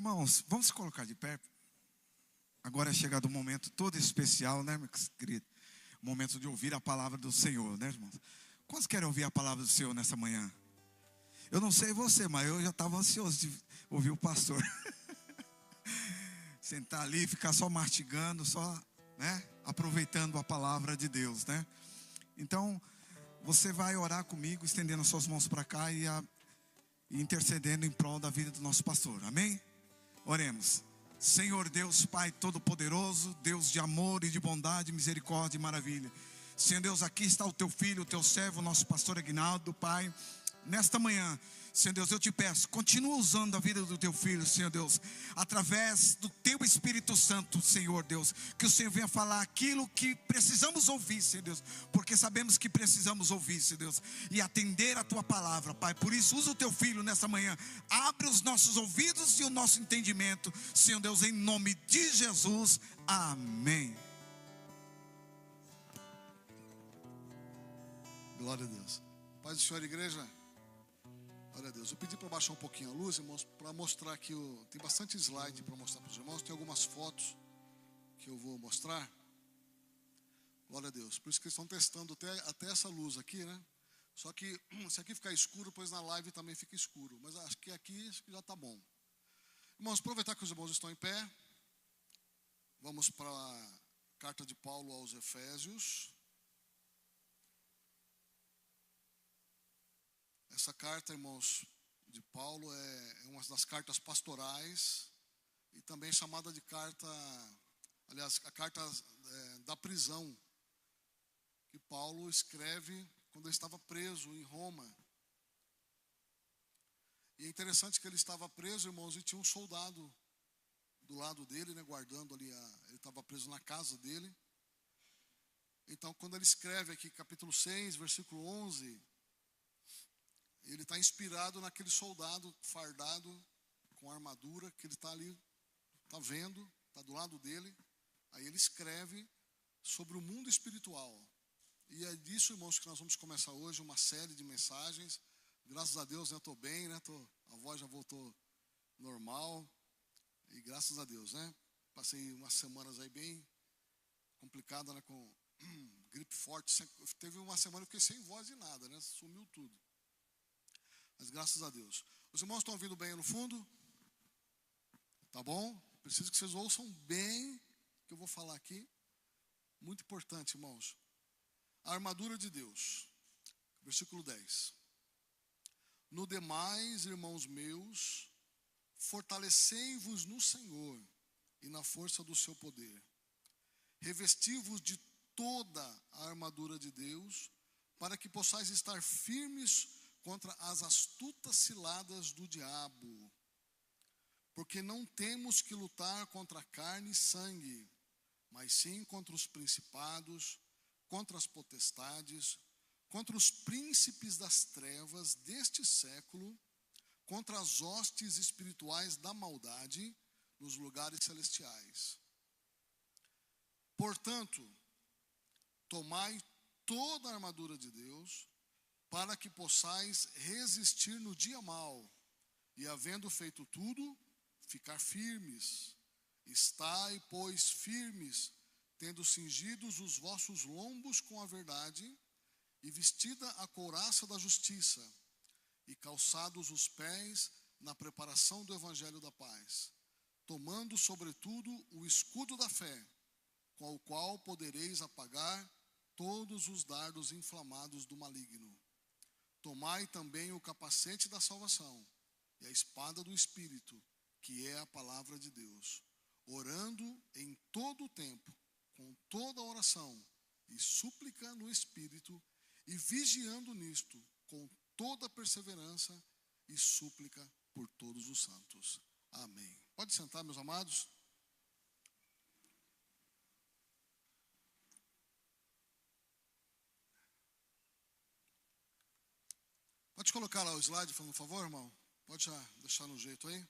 Irmãos, vamos se colocar de pé. Agora é chegado um momento todo especial, né, meu querido? O momento de ouvir a palavra do Senhor, né, irmãos? Quantos querem ouvir a palavra do Senhor nessa manhã? Eu não sei você, mas eu já estava ansioso de ouvir o pastor. Sentar ali e ficar só mastigando, só, né, aproveitando a palavra de Deus, né? Então, você vai orar comigo, estendendo as suas mãos para cá e intercedendo em prol da vida do nosso pastor, amém? Oremos. Senhor Deus, Pai Todo-Poderoso, Deus de amor e de bondade, misericórdia e maravilha. Senhor Deus, aqui está o teu filho, o teu servo, o nosso pastor Aguinaldo, Pai. Nesta manhã, Senhor Deus, eu te peço, continua usando a vida do teu filho, Senhor Deus, através do teu Espírito Santo, Senhor Deus, que o Senhor venha falar aquilo que precisamos ouvir, Senhor Deus, porque sabemos que precisamos ouvir, Senhor Deus, e atender a tua palavra, Pai. Por isso, usa o teu filho nessa manhã, abre os nossos ouvidos e o nosso entendimento, Senhor Deus, em nome de Jesus, amém. Glória a Deus. Paz do Senhor, igreja. Glória a Deus. Eu pedi para baixar um pouquinho a luz, irmãos, para mostrar aqui. Tem bastante slide para mostrar para os irmãos. Tem algumas fotos que eu vou mostrar. Glória a Deus. Por isso que eles estão testando até essa luz aqui, né? Só que se aqui ficar escuro, pois na live também fica escuro. Mas acho que aqui já está bom. Irmãos, aproveitar que os irmãos estão em pé. Vamos para a carta de Paulo aos Efésios. Essa carta, irmãos, de Paulo é uma das cartas pastorais e também chamada de carta, aliás, a carta da prisão, que Paulo escreve quando ele estava preso em Roma. E é interessante que ele estava preso, irmãos, e tinha um soldado do lado dele, né, guardando ali, ele estava preso na casa dele. Então, quando ele escreve aqui, capítulo 6, versículo 11... ele está inspirado naquele soldado fardado com armadura que ele está ali, está vendo, está do lado dele. Aí ele escreve sobre o mundo espiritual. E é disso, irmãos, que nós vamos começar hoje uma série de mensagens. Graças a Deus, né, estou bem, né, a voz já voltou normal. E graças a Deus, né, passei umas semanas aí bem complicada, né, com gripe forte. Teve uma semana que eu fiquei sem voz de nada, né, sumiu tudo. Mas graças a Deus. Os irmãos estão ouvindo bem aí no fundo? Tá bom? Preciso que vocês ouçam bem o que eu vou falar aqui. Muito importante, irmãos. A armadura de Deus. Versículo 10. No demais, irmãos meus, fortalecei-vos no Senhor e na força do seu poder. Revesti-vos de toda a armadura de Deus, para que possais estar firmes contra as astutas ciladas do diabo. Porque não temos que lutar contra carne e sangue, mas sim contra os principados, contra as potestades, contra os príncipes das trevas deste século, contra as hostes espirituais da maldade nos lugares celestiais. Portanto, tomai toda a armadura de Deus, para que possais resistir no dia mau, e havendo feito tudo, ficar firmes. Estai, pois, firmes, tendo cingidos os vossos lombos com a verdade, e vestida a couraça da justiça, e calçados os pés na preparação do evangelho da paz, tomando sobretudo o escudo da fé, com o qual podereis apagar todos os dardos inflamados do maligno. Tomai também o capacete da salvação e a espada do Espírito, que é a palavra de Deus, orando em todo o tempo, com toda oração e súplica no Espírito, e vigiando nisto, com toda perseverança e súplica por todos os santos. Amém. Pode sentar, meus amados. Pode colocar lá o slide, por favor, irmão? Pode já deixar no jeito aí.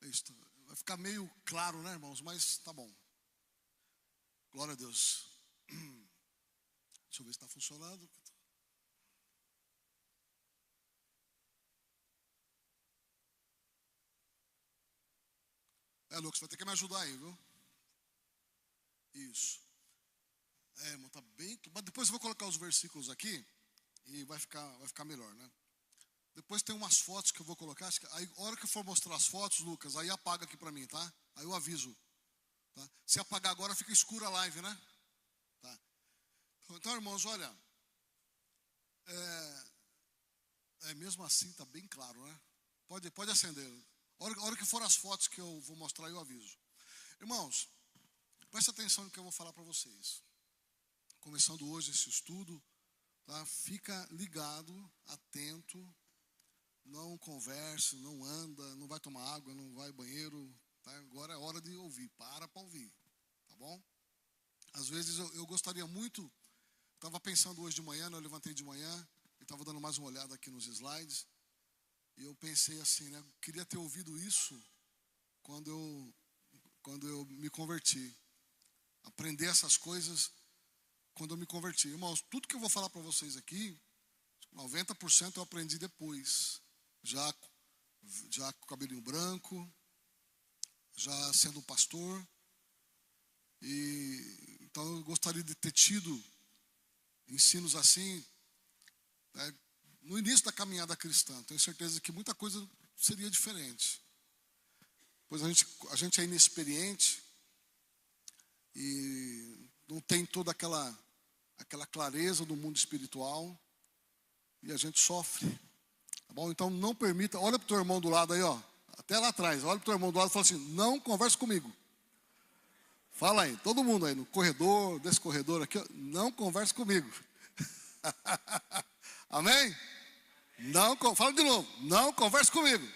Isso, vai ficar meio claro, né, irmãos? Mas tá bom. Glória a Deus. Deixa eu ver se está funcionando. Lucas, vai ter que me ajudar aí, viu? Isso. Irmão, tá bem. Mas depois eu vou colocar os versículos aqui e vai ficar melhor, né? Depois tem umas fotos que eu vou colocar. Aí, a hora que eu for mostrar as fotos, Lucas, aí apaga aqui para mim, tá? Aí eu aviso. Tá? Se apagar agora, fica escura a live, né? Tá. Então, irmãos, olha. Mesmo assim, tá bem claro, né? Pode acender. A hora que for as fotos que eu vou mostrar, eu aviso. Irmãos, presta atenção no que eu vou falar para vocês. Começando hoje esse estudo, tá? Fica ligado, atento. Não converse, não anda, não vai tomar água, não vai ao banheiro. Tá? Agora é hora de ouvir. Para ouvir. Tá bom? Às vezes eu gostaria muito. Estava pensando hoje de manhã, né? Eu levantei de manhã. E estava dando mais uma olhada aqui nos slides. E eu pensei assim, né? Queria ter ouvido isso quando eu me converti. Aprender essas coisas quando eu me converti. Irmãos, tudo que eu vou falar para vocês aqui, 90% eu aprendi depois. Já com cabelinho branco, já sendo pastor. Então eu gostaria de ter tido ensinos assim, né, no início da caminhada cristã. Tenho certeza que muita coisa seria diferente. Pois a gente é inexperiente e não tem toda aquela clareza do mundo espiritual e a gente sofre. Tá bom? Então não permita, olha para o teu irmão do lado aí, ó, até lá atrás, olha para o teu irmão do lado e fala assim: não converse comigo. Fala aí, todo mundo aí no corredor, desse corredor aqui, ó, não converse comigo. Amém? Fala de novo, não converse comigo.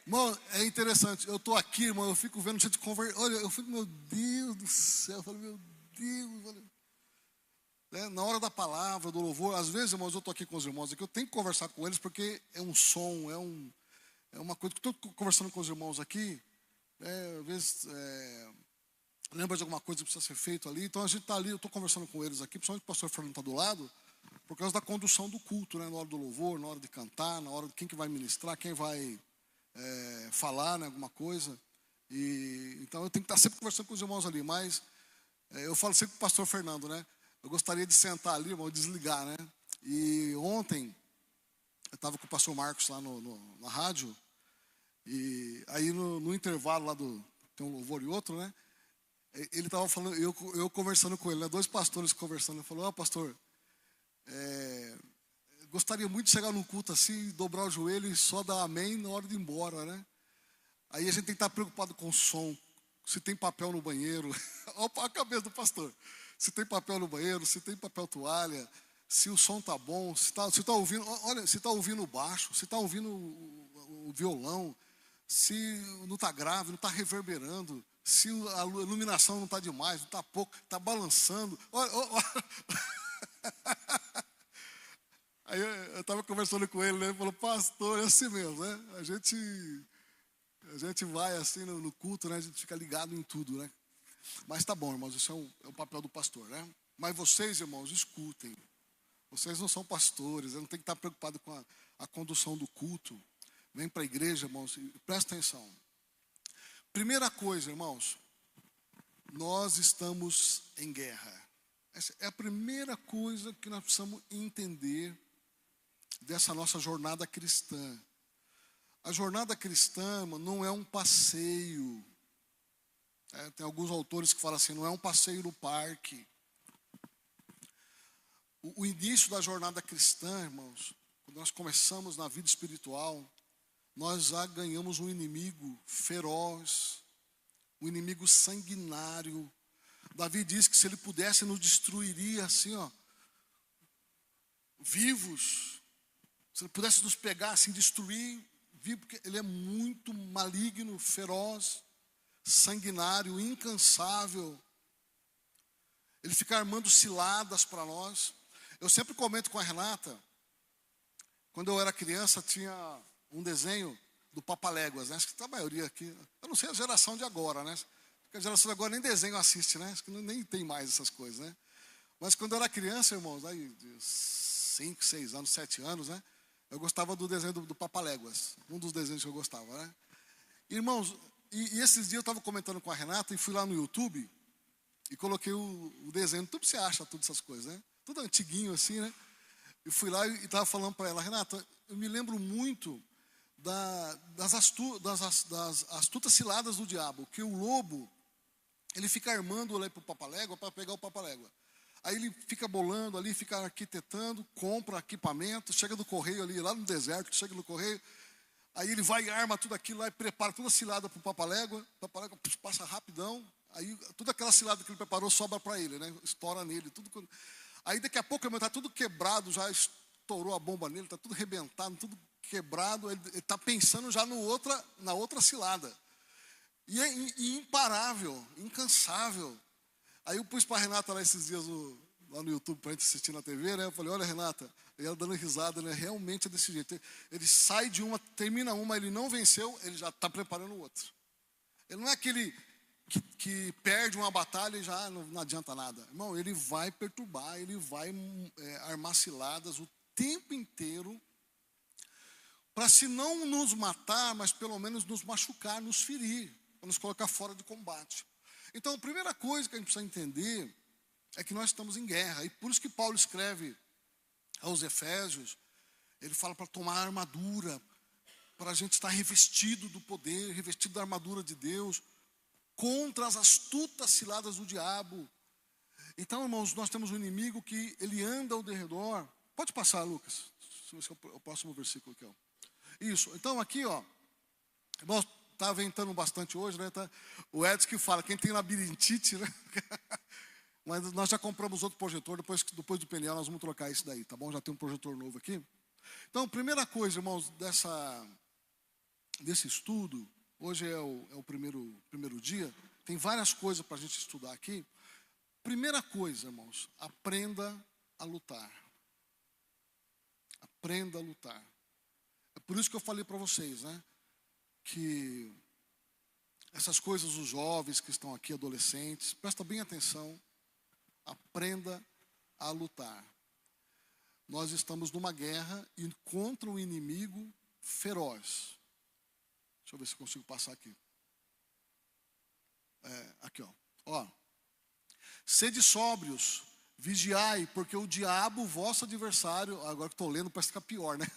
Irmão, é interessante, eu estou aqui, irmão, eu fico vendo gente conversar. Olha, eu fico, meu Deus do céu, eu falo, meu Deus. Na hora da palavra, do louvor, às vezes, irmãos, eu estou aqui com os irmãos aqui, eu tenho que conversar com eles, porque é um som, é uma coisa que eu estou conversando com os irmãos aqui, às vezes lembra de alguma coisa que precisa ser feito ali, então a gente está ali, eu estou conversando com eles aqui, principalmente o pastor Fernando está do lado, por causa da condução do culto, né, na hora do louvor, na hora de cantar, na hora de quem que vai ministrar, quem vai falar, né, alguma coisa. Então eu tenho que estar sempre conversando com os irmãos ali, mas eu falo sempre com o pastor Fernando, né? Eu gostaria de sentar ali, irmão, desligar, né? E ontem eu estava com o pastor Marcos lá na rádio, e aí no intervalo lá tem um louvor e outro, né? Ele estava falando, eu conversando com ele, né? 2 pastores conversando, ele falou: pastor, gostaria muito de chegar num culto assim, dobrar o joelho e só dar amém na hora de ir embora, né? Aí a gente tem que estar preocupado com o som, se tem papel no banheiro. Olha a cabeça do pastor. Se tem papel no banheiro, se tem papel toalha, se o som tá bom, se tá ouvindo, olha, se tá ouvindo o baixo, se tá ouvindo o violão, se não tá grave, não tá reverberando, se a iluminação não tá demais, não tá pouco, tá balançando. Olha. Aí eu estava conversando com ele, né? Ele falou: pastor, é assim mesmo, né? A gente vai assim no culto, né? A gente fica ligado em tudo, né? Mas tá bom, irmãos, isso é o papel do pastor, né? Mas vocês, irmãos, escutem. Vocês não são pastores, não tem que estar preocupado com a condução do culto. Vem para a igreja, irmãos, e presta atenção. Primeira coisa, irmãos, nós estamos em guerra. Essa é a primeira coisa que nós precisamos entender dessa nossa jornada cristã. A jornada cristã, irmão, não é um passeio. Tem alguns autores que falam assim: não é um passeio no parque. O início da jornada cristã, irmãos, quando nós começamos na vida espiritual, nós já ganhamos um inimigo feroz, um inimigo sanguinário. Davi diz que se ele pudesse nos destruiria assim, ó, vivos. Se ele pudesse nos pegar assim, destruir, vivo, porque ele é muito maligno, feroz, sanguinário, incansável. Ele fica armando ciladas para nós. Eu sempre comento com a Renata, quando eu era criança tinha um desenho do Papaléguas, né? Acho que a maioria aqui, eu não sei a geração de agora, né? Porque a geração de agora nem desenho assiste, né? Acho que nem tem mais essas coisas, né? Mas quando eu era criança, irmãos, aí de 5, 6 anos, 7 anos, né? Eu gostava do desenho do Papaléguas, um dos desenhos que eu gostava, né? Irmãos, e esses dias eu estava comentando com a Renata e fui lá no YouTube e coloquei o desenho. Tudo você acha, todas essas coisas, né? Tudo antiguinho assim, né? Eu fui lá e estava falando para ela, Renata, eu me lembro muito das astutas ciladas do diabo, que o lobo, ele fica armando ali para o Papalégua para pegar o Papalégua. Aí ele fica bolando ali, fica arquitetando, compra equipamento, chega do correio ali, lá no deserto, chega no correio, aí ele vai e arma tudo aquilo lá e prepara toda a cilada para o Papalégua passa rapidão, aí toda aquela cilada que ele preparou sobra para ele, né? Estoura nele, tudo. Aí daqui a pouco está tudo quebrado, já estourou a bomba nele, está tudo arrebentado, tudo quebrado, ele está pensando já na outra cilada. E é imparável, incansável. Aí eu pus para a Renata lá esses dias lá no YouTube para a gente assistir na TV, né? Eu falei, olha, Renata, e ela dando risada, né? Realmente é desse jeito. Ele sai de uma, termina uma, ele não venceu, ele já está preparando o outro. Ele não é aquele que perde uma batalha e já não adianta nada. Irmão, ele vai perturbar, ele vai armar ciladas o tempo inteiro para, se não nos matar, mas pelo menos nos machucar, nos ferir, para nos colocar fora de combate. Então, a primeira coisa que a gente precisa entender é que nós estamos em guerra. E por isso que Paulo escreve aos Efésios, ele fala para tomar a armadura, para a gente estar revestido do poder, revestido da armadura de Deus, contra as astutas ciladas do diabo. Então, irmãos, nós temos um inimigo que ele anda ao derredor. Pode passar, Lucas. Esse é o próximo versículo aqui, ó. Isso. Então, aqui, ó. Irmãos, está ventando bastante hoje, né? O Edson que fala, quem tem labirintite, né? Mas nós já compramos outro projetor, depois do painel nós vamos trocar isso daí, tá bom? Já tem um projetor novo aqui. Então, primeira coisa, irmãos, desse estudo, hoje é o primeiro dia, tem várias coisas para a gente estudar aqui. Primeira coisa, irmãos, aprenda a lutar. Aprenda a lutar. É por isso que eu falei para vocês, né? Que essas coisas, os jovens que estão aqui, adolescentes, presta bem atenção, aprenda a lutar. Nós estamos numa guerra e contra um inimigo feroz. Deixa eu ver se eu consigo passar aqui. Aqui, ó. Sede sóbrios, vigiai, porque o diabo, vosso adversário, agora que estou lendo parece ficar pior, né?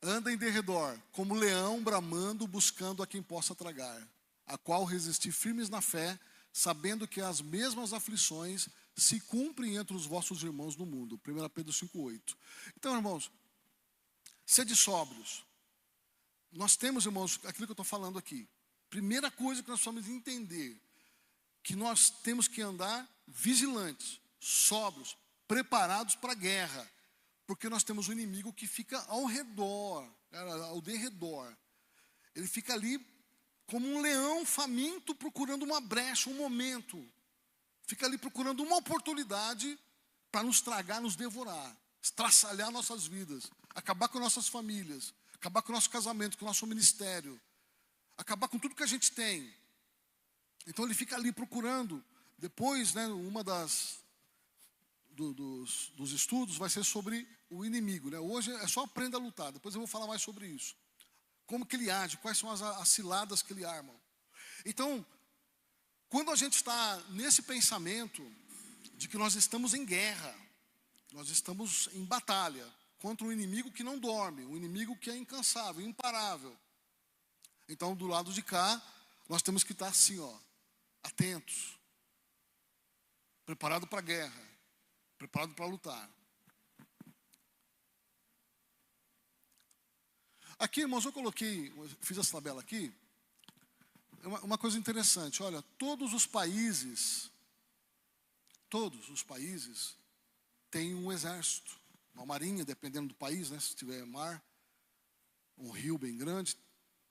Anda em derredor, como leão bramando, buscando a quem possa tragar, a qual resistir firmes na fé, sabendo que as mesmas aflições se cumprem entre os vossos irmãos no mundo. 1 Pedro 5,8. Então, irmãos, sede sóbrios. Nós temos, irmãos, aquilo que eu estou falando aqui. Primeira coisa que nós precisamos entender, que nós temos que andar vigilantes, sóbrios, preparados para a guerra. Porque nós temos um inimigo que fica ao redor, ao derredor. Ele fica ali como um leão faminto procurando uma brecha, um momento. Fica ali procurando uma oportunidade para nos tragar, nos devorar, estraçalhar nossas vidas, acabar com nossas famílias, acabar com o nosso casamento, com o nosso ministério, acabar com tudo que a gente tem. Então ele fica ali procurando. Depois, né, uma dos estudos vai ser sobre o inimigo, né? Hoje é só aprenda a lutar, depois eu vou falar mais sobre isso. Como que ele age, quais são as ciladas que ele arma. Então, quando a gente está nesse pensamento de que nós estamos em guerra, nós estamos em batalha contra um inimigo que não dorme, um inimigo que é incansável, imparável. Então, do lado de cá, nós temos que estar assim, ó, atentos, preparado para a guerra, preparado para lutar. Aqui, irmãos, eu fiz essa tabela aqui. Uma coisa interessante, olha, todos os países têm um exército, uma marinha, dependendo do país, né? Se tiver mar, um rio bem grande,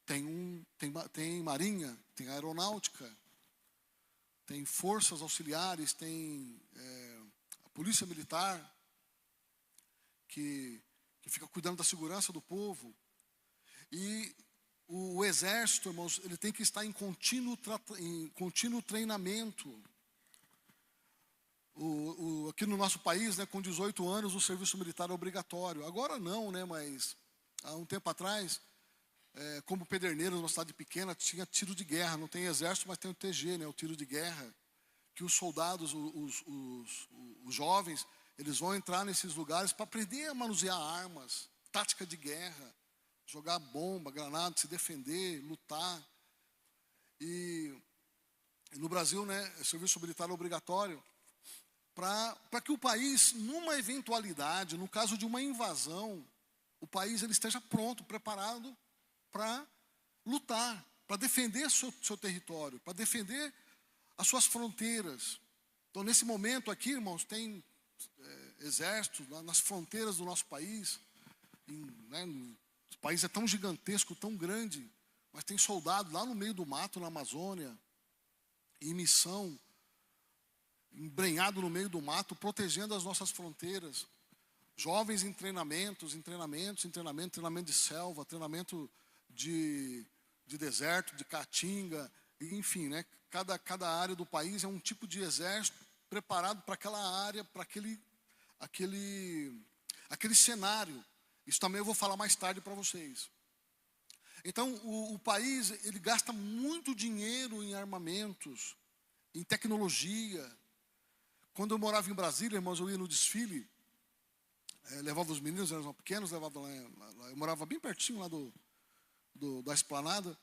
tem marinha, tem aeronáutica, tem forças auxiliares, tem a polícia militar, que fica cuidando da segurança do povo. E o exército, irmãos, ele tem que estar em contínuo treinamento. Aqui no nosso país, né, com 18 anos, o serviço militar é obrigatório. Agora não, né, mas há um tempo atrás, como Pederneiras, uma cidade pequena, tinha tiro de guerra. Não tem exército, mas tem o TG, né, o tiro de guerra. Que os soldados, os jovens, eles vão entrar nesses lugares para aprender a manusear armas, tática de guerra, jogar bomba, granada, se defender, lutar. E no Brasil, né, o serviço militar é obrigatório para que o país, numa eventualidade, no caso de uma invasão, o país ele esteja pronto, preparado para lutar, para defender seu território, para defender as suas fronteiras. Então, nesse momento aqui, irmãos, tem exércitos nas fronteiras do nosso país. O país é tão gigantesco, tão grande, mas tem soldado lá no meio do mato, na Amazônia, em missão, embrenhado no meio do mato, protegendo as nossas fronteiras. Jovens em treinamento de selva, treinamento de deserto, de caatinga, enfim, né? Cada área do país é um tipo de exército preparado para aquela área, para aquele cenário. Isso também eu vou falar mais tarde para vocês. Então, o país, ele gasta muito dinheiro em armamentos, em tecnologia. Quando eu morava em Brasília, irmãos, eu ia no desfile, levava os meninos, eram pequenos, levava lá, eu morava bem pertinho lá da esplanada,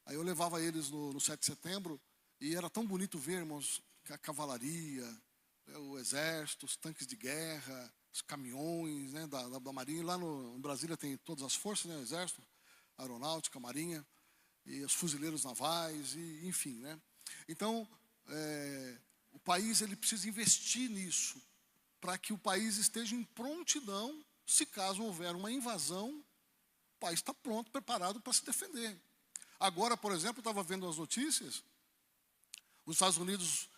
aí eu levava eles no 7 de setembro, e era tão bonito ver, irmãos, a cavalaria, o exército, os tanques de guerra, os caminhões, né, da Marinha. Lá em Brasília tem todas as forças, né, o exército, a aeronáutica, a Marinha, e os fuzileiros navais, e, enfim, né. Então, o país ele precisa investir nisso, para que o país esteja em prontidão, se caso houver uma invasão, o país está pronto, preparado para se defender. Agora, por exemplo, eu estava vendo as notícias, os Estados Unidos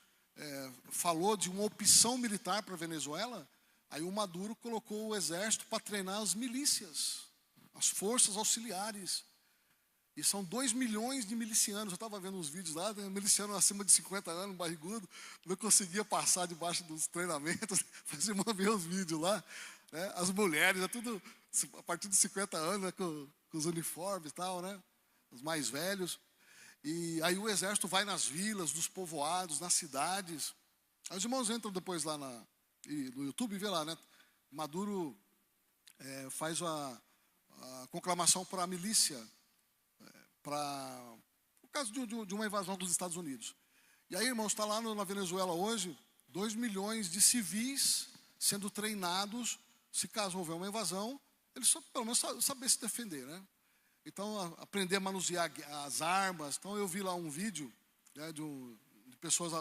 falou de uma opção militar para a Venezuela, aí o Maduro colocou o exército para treinar as milícias, as forças auxiliares. E são 2 milhões de milicianos. Eu estava vendo uns vídeos lá, um miliciano acima de 50 anos, barrigudo, não conseguia passar debaixo dos treinamentos. Fazia uma ver os vídeos lá. Né? As mulheres, tudo a partir de 50 anos, né, com os uniformes e tal, né? Os mais velhos. E aí o exército vai nas vilas, nos povoados, nas cidades. Aí os irmãos entram depois lá no YouTube e vê lá, né? Maduro faz a conclamação para a milícia, por causa de uma invasão dos Estados Unidos. E aí, irmãos, está lá na Venezuela hoje, 2 milhões de civis sendo treinados, se caso houver uma invasão, eles só, pelo menos, saber se defender, né? Então, aprender a manusear as armas. Então, eu vi lá um vídeo, né, de pessoas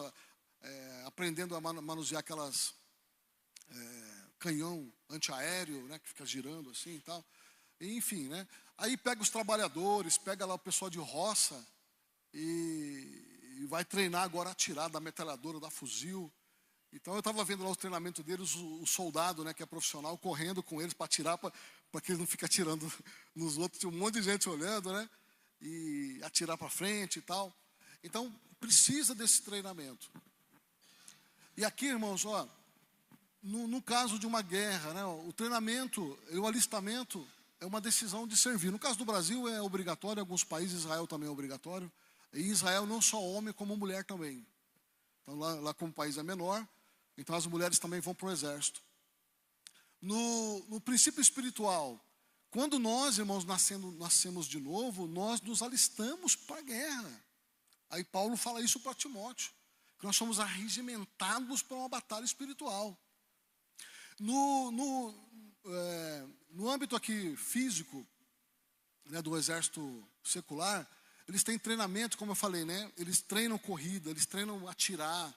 aprendendo a manusear aquelas canhão antiaéreo, né, que fica girando assim e tal. E, enfim, né? Aí pega os trabalhadores, pega lá o pessoal de roça e vai treinar agora a atirar da metralhadora, da fuzil. Então, eu estava vendo lá o treinamento deles, o soldado, né, que é profissional, correndo com eles para atirar, para que eles não fiquem atirando nos outros. Tinha um monte de gente olhando, né? E atirar para frente e tal. Então, precisa desse treinamento. E aqui, irmãos, ó, no caso de uma guerra, né, o treinamento, o alistamento é uma decisão de servir. No caso do Brasil é obrigatório, em alguns países, Israel também é obrigatório. E em Israel não só homem, como mulher também. Então lá como o país é menor, então as mulheres também vão para o exército. No princípio espiritual, quando nós, irmãos, nascemos de novo, nós nos alistamos para a guerra. Aí Paulo fala isso para Timóteo, que nós somos arregimentados para uma batalha espiritual. No âmbito aqui físico, né, do exército secular, eles têm treinamento, como eu falei, né? Eles treinam corrida, eles treinam atirar,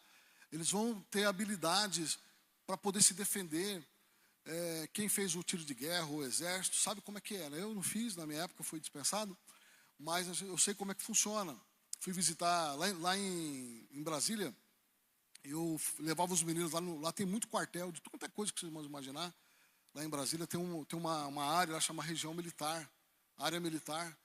eles vão ter habilidades para poder se defender. Quem fez o tiro de guerra, o exército, sabe como é que é, né? Eu não fiz, na minha época fui dispensado, mas eu sei como é que funciona. Fui visitar lá em Brasília, eu levava os meninos lá tem muito quartel, de tanta coisa que vocês vão imaginar. Lá em Brasília tem uma área, lá chama região militar, área militar,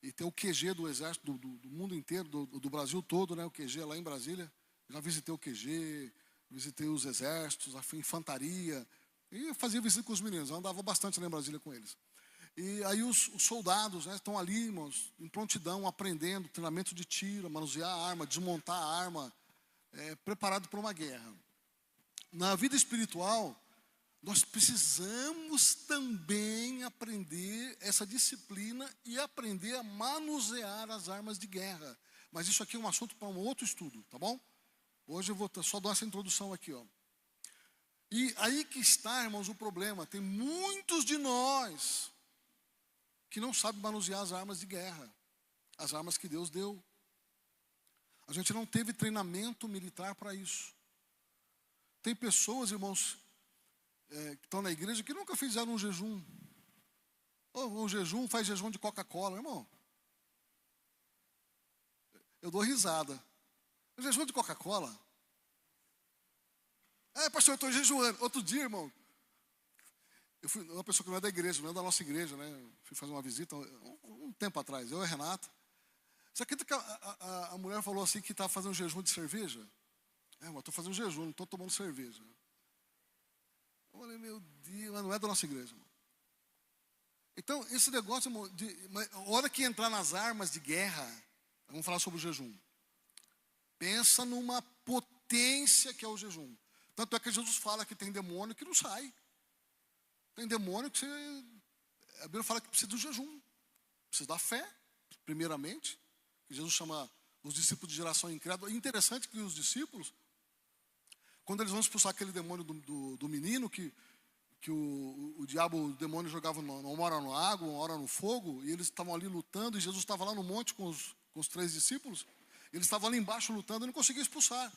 e tem o QG do exército do mundo inteiro, do Brasil todo, né? O QG lá em Brasília. Já visitei o QG, visitei os exércitos, a infantaria, e fazia visita com os meninos, eu andava bastante lá em Brasília com eles. E aí os soldados, né, estão ali, irmãos, em prontidão, aprendendo, treinamento de tiro, manusear a arma, desmontar a arma, preparado para uma guerra. Na vida espiritual, nós precisamos também aprender essa disciplina e aprender a manusear as armas de guerra. Mas isso aqui é um assunto para um outro estudo, tá bom? Hoje eu vou só dar essa introdução aqui, ó. E aí que está, irmãos, o problema. Tem muitos de nós que não sabem manusear as armas de guerra, as armas que Deus deu. A gente não teve treinamento militar para isso. Tem pessoas, irmãos, que estão na igreja que nunca fizeram um jejum. Um jejum, faz jejum de Coca-Cola, irmão. Eu dou risada. O jejum de Coca-Cola? Pastor, eu estou jejuando. Outro dia, irmão, eu fui uma pessoa que não é da igreja, não é da nossa igreja, né? Fui fazer uma visita um tempo atrás, eu e a Renata. Você acredita que a mulher falou assim que estava fazendo um jejum de cerveja? Mas estou fazendo um jejum, não estou tomando cerveja. Eu falei, meu Deus, mas não é da nossa igreja, irmão. Então, esse negócio, irmão, a hora que entrar nas armas de guerra, vamos falar sobre o jejum. Pensa numa potência que é o jejum. Tanto é que Jesus fala que tem demônio que não sai. Tem demônio que a Bíblia fala que precisa do jejum. Precisa da fé, primeiramente. Que Jesus chama os discípulos de geração incrédula. É interessante que os discípulos, quando eles vão expulsar aquele demônio do menino, que o diabo, o demônio jogava uma hora na água, uma hora no fogo, e eles estavam ali lutando, e Jesus estava lá no monte com os 3 discípulos, eles estavam ali embaixo lutando e não conseguiam expulsar.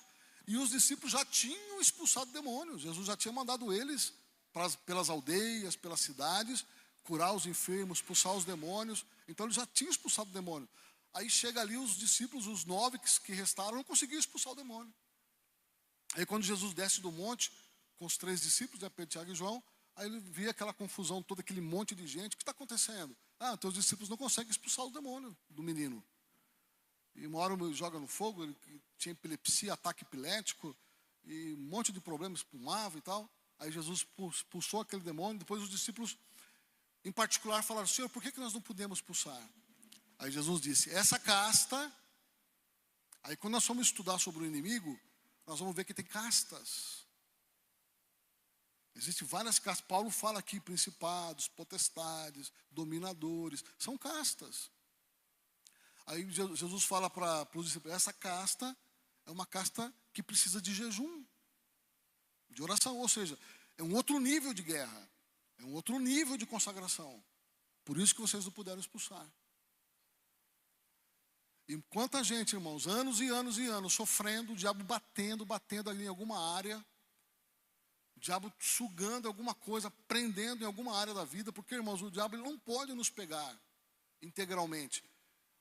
E os discípulos já tinham expulsado demônios, Jesus já tinha mandado eles pelas aldeias, pelas cidades, curar os enfermos, expulsar os demônios. Então eles já tinham expulsado o demônio. Aí chega ali os discípulos, os 9 que restaram, não conseguiam expulsar o demônio. Aí quando Jesus desce do monte, com os 3 discípulos, Pedro, Tiago e João, aí ele vê aquela confusão toda, aquele monte de gente. O que está acontecendo? Teus discípulos não conseguem expulsar o demônio do menino. E uma hora joga no fogo, ele tinha epilepsia, ataque epilético, e um monte de problemas, espumava e tal. Aí Jesus expulsou aquele demônio. Depois os discípulos, em particular, falaram, Senhor, por que nós não podemos expulsar? Aí Jesus disse, essa casta. Aí quando nós formos estudar sobre o inimigo, nós vamos ver que tem castas. Existem várias castas. Paulo fala aqui, principados, potestades, dominadores, são castas. Aí Jesus fala para os discípulos, essa casta é uma casta que precisa de jejum, de oração, ou seja, é um outro nível de guerra, é um outro nível de consagração. Por isso que vocês não puderam expulsar. Enquanto a gente, irmãos, anos e anos e anos, sofrendo, o diabo batendo ali em alguma área, o diabo sugando alguma coisa, prendendo em alguma área da vida, porque, irmãos, o diabo ele não pode nos pegar integralmente.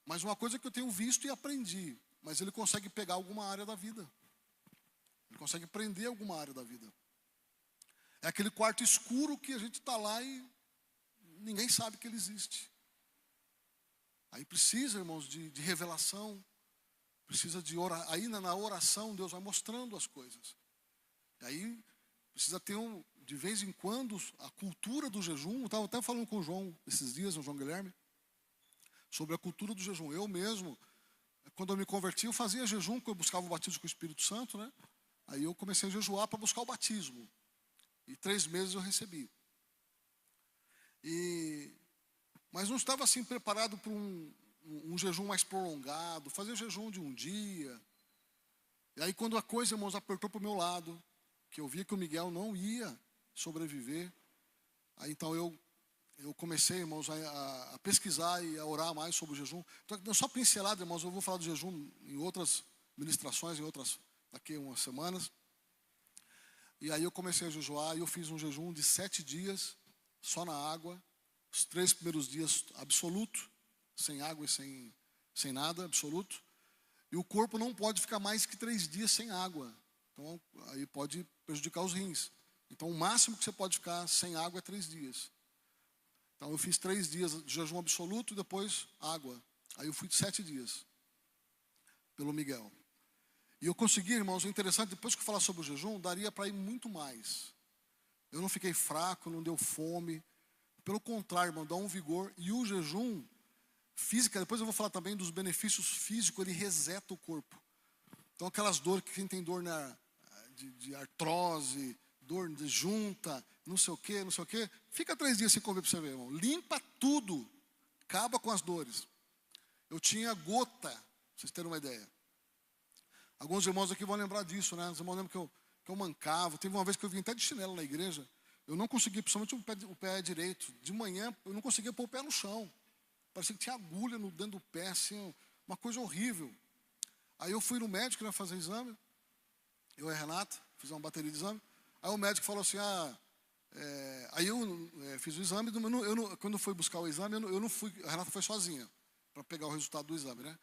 Mas uma coisa que eu tenho visto e aprendi, mas ele consegue pegar alguma área da vida. Ele consegue prender alguma área da vida. É aquele quarto escuro que a gente está lá e ninguém sabe que ele existe. Aí precisa, irmãos, de revelação. Precisa de orar. Aí na oração Deus vai mostrando as coisas. E aí precisa ter de vez em quando a cultura do jejum. Eu estava até falando com o João esses dias, o João Guilherme, sobre a cultura do jejum. Eu mesmo, quando eu me converti, eu fazia jejum, porque eu buscava o batismo com o Espírito Santo, né? Aí eu comecei a jejuar para buscar o batismo. E 3 meses eu recebi. Mas não estava assim preparado para um jejum mais prolongado, fazer jejum de um dia. E aí quando a coisa, irmãos, apertou para o meu lado, que eu via que o Miguel não ia sobreviver, aí então eu comecei, irmãos, a pesquisar e a orar mais sobre o jejum. Então, só pincelada, irmãos, eu vou falar do jejum em outras ministrações, daqui a umas semanas. E aí eu comecei a jejuar e eu fiz um jejum de 7 dias, só na água. Os 3 primeiros dias absoluto, sem água e sem nada, absoluto. E o corpo não pode ficar mais que 3 dias sem água. Então, aí pode prejudicar os rins. Então, o máximo que você pode ficar sem água é 3 dias. Então, eu fiz 3 dias de jejum absoluto e depois água. Aí eu fui de 7 dias, pelo Miguel. E eu consegui, irmãos, o interessante, depois que eu falar sobre o jejum, daria para ir muito mais. Eu não fiquei fraco, não deu fome. Pelo contrário, irmão, dá um vigor. E o jejum físico, depois eu vou falar também dos benefícios físicos, ele reseta o corpo. Então aquelas dores, que quem tem dor de artrose, dor de junta, não sei o quê, fica 3 dias sem comer para você ver, irmão. Limpa tudo, acaba com as dores. Eu tinha gota, pra vocês terem uma ideia. Alguns irmãos aqui vão lembrar disso, né? Os irmãos lembram que eu mancava. Teve uma vez que eu vim até de chinelo na igreja. Eu não conseguia, principalmente o pé direito. De manhã, eu não conseguia pôr o pé no chão. Parecia que tinha agulha dentro do pé, assim, uma coisa horrível. Aí eu fui no médico, né, fazer exame. Eu e a Renata, fiz uma bateria de exame. Aí o médico falou assim, aí eu fiz o exame. Quando eu fui buscar o exame, eu não fui, a Renata foi sozinha, para pegar o resultado do exame, né?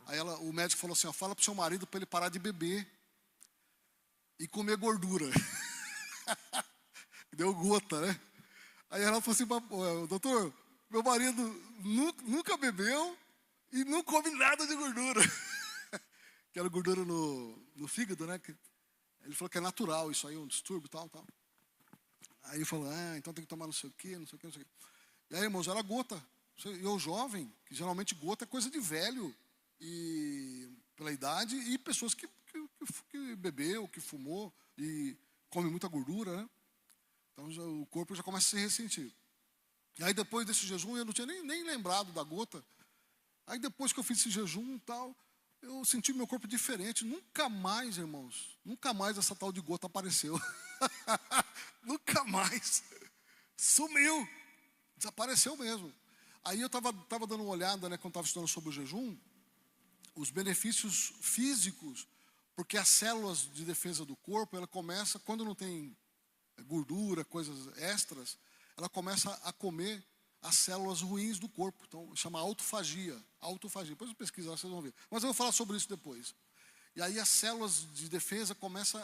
Aí o médico falou assim, fala pro seu marido para ele parar de beber e comer gordura. Deu gota, né? Aí ela falou assim, doutor, meu marido nunca bebeu e não come nada de gordura. Que era gordura no fígado, né? Ele falou que é natural isso aí, um distúrbio e tal. Aí ele falou, então tem que tomar não sei o quê. E aí, irmãos, era gota. Eu jovem, que geralmente gota é coisa de velho, e pela idade, e pessoas que bebeu, que fumou, e come muita gordura, né? Então o corpo já começa a se ressentir. E aí depois desse jejum, eu não tinha nem lembrado da gota. Aí depois que eu fiz esse jejum e tal, eu senti meu corpo diferente. Nunca mais, irmãos, nunca mais essa tal de gota apareceu. Nunca mais. Sumiu. Desapareceu mesmo. Aí eu estava dando uma olhada, né, quando estava estudando sobre o jejum, os benefícios físicos, porque as células de defesa do corpo, ela começa, quando não tem gordura, coisas extras, ela começa a comer as células ruins do corpo. Então, chama autofagia. Depois eu pesquisar, vocês vão ver. Mas eu vou falar sobre isso depois. E aí as células de defesa começam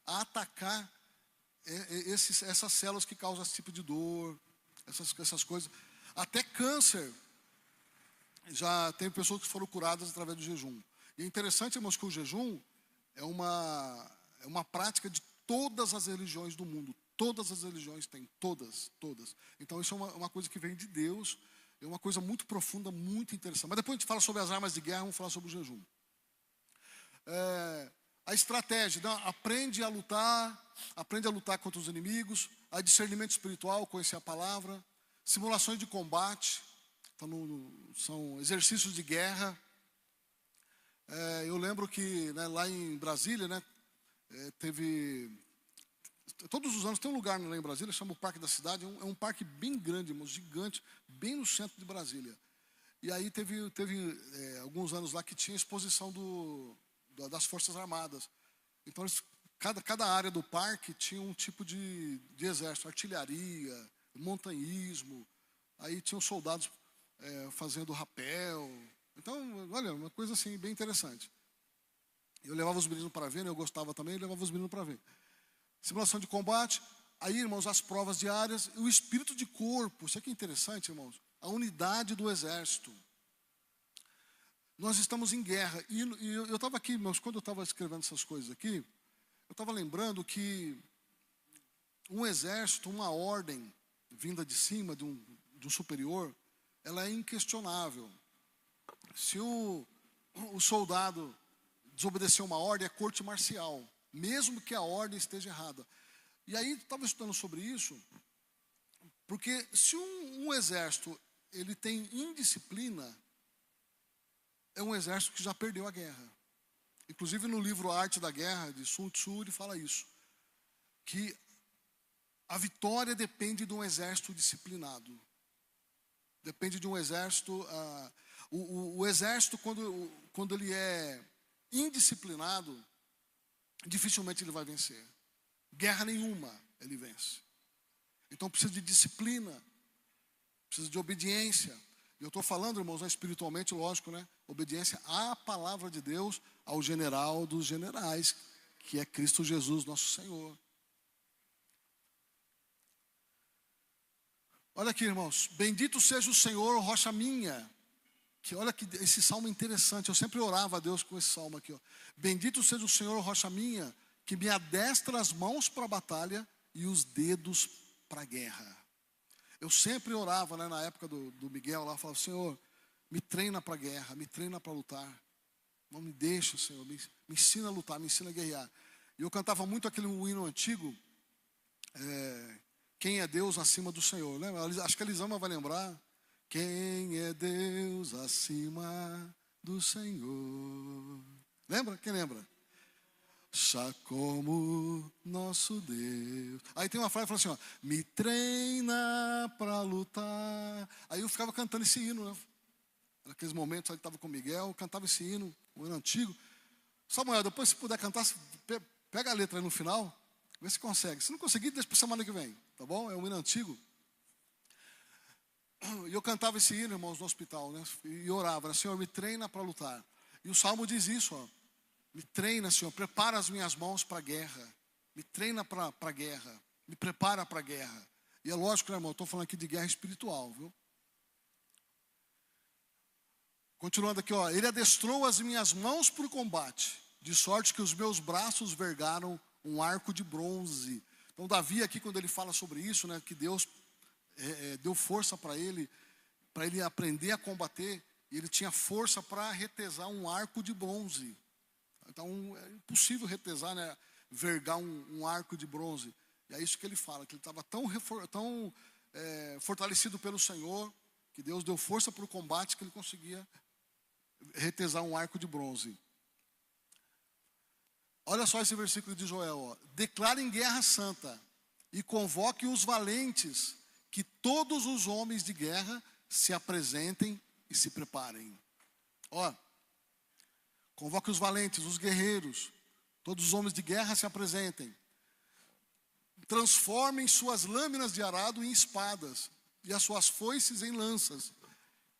a atacar essas células que causam esse tipo de dor, essas coisas. Até câncer. Já tem pessoas que foram curadas através do jejum. E é interessante, irmãos, que o jejum é uma prática de todas as religiões do mundo. Todas as religiões têm, todas. Então isso é uma coisa que vem de Deus, é uma coisa muito profunda, muito interessante. Mas depois a gente fala sobre as armas de guerra, vamos falar sobre o jejum. A estratégia, né? Aprende a lutar contra os inimigos, a discernimento espiritual, conhecer a palavra, simulações de combate, então, são exercícios de guerra. Eu lembro que, né, lá em Brasília, né, todos os anos tem um lugar lá em Brasília, chama o Parque da Cidade, é um parque bem grande, irmão, gigante, bem no centro de Brasília. E aí teve alguns anos lá que tinha exposição das Forças Armadas. Então cada área do parque tinha um tipo de exército, artilharia, montanhismo, aí tinham soldados fazendo rapel. Então, olha, uma coisa assim bem interessante. Eu levava os meninos para ver, né? Eu gostava também, eu levava os meninos para ver. Simulação de combate, aí, irmãos, as provas diárias, o espírito de corpo. Isso aqui é interessante, irmãos. A unidade do exército. Nós estamos em guerra. E eu estava aqui, irmãos, quando eu estava escrevendo essas coisas aqui, eu estava lembrando que um exército, uma ordem vinda de cima, de um superior, ela é inquestionável. Se o soldado desobedecer uma ordem, é corte marcial, mesmo que a ordem esteja errada. E aí, estava estudando sobre isso, porque se um exército ele tem indisciplina, é um exército que já perdeu a guerra. Inclusive no livro A Arte da Guerra, de Sun Tzu, ele fala isso, que a vitória depende de um exército disciplinado. Depende de um exército. O exército, quando ele é indisciplinado, dificilmente ele vai vencer. Guerra nenhuma ele vence. Então precisa de disciplina, precisa de obediência. E eu estou falando, irmãos, espiritualmente, lógico, né? Obediência à palavra de Deus, ao general dos generais, que é Cristo Jesus, nosso Senhor. Olha aqui, irmãos. Bendito seja o Senhor, rocha minha. Que olha que esse salmo é interessante. Eu sempre orava a Deus com esse salmo aqui, ó. Bendito seja o Senhor, rocha minha, que me adestra as mãos para a batalha e os dedos para a guerra. Eu sempre orava, né, na época do Miguel lá, falava: Senhor, me treina para a guerra, me treina para lutar. Não me deixa, Senhor, me ensina a lutar, me ensina a guerrear. E eu cantava muito aquele hino antigo, quem é Deus acima do Senhor, né? Acho que a Elisama vai lembrar. Quem é Deus acima do Senhor? Lembra? Quem lembra? Já como nosso Deus. Aí tem uma frase que fala assim, ó: me treina para lutar. Aí eu ficava cantando esse hino, né? Naqueles momentos ele estava com o Miguel, cantava esse hino, um hino antigo. Samuel, depois se puder cantar, pega a letra aí no final, vê se consegue. Se não conseguir, deixa para semana que vem, tá bom? É um hino antigo. E eu cantava esse hino, irmãos, no hospital, né? E orava, Senhor, me treina para lutar. E o Salmo diz isso, ó: me treina, Senhor, prepara as minhas mãos para a guerra. Me treina para a guerra, me prepara para a guerra. E é lógico, né, irmão, eu estou falando aqui de guerra espiritual, viu? Continuando aqui, ó: ele adestrou as minhas mãos para o combate, de sorte que os meus braços vergaram um arco de bronze. Então Davi aqui, quando ele fala sobre isso, né, que Deus deu força para ele aprender a combater, e ele tinha força para retesar um arco de bronze. Então é impossível retesar, né, vergar um arco de bronze. E é isso que ele fala, que ele estava tão fortalecido pelo Senhor, que Deus deu força para o combate, que ele conseguia retesar um arco de bronze. Olha só esse versículo de Joel, ó: declarem guerra santa e convoque os valentes, que todos os homens de guerra se apresentem e se preparem. Ó, convoque os valentes, os guerreiros, todos os homens de guerra se apresentem. Transformem suas lâminas de arado em espadas e as suas foices em lanças.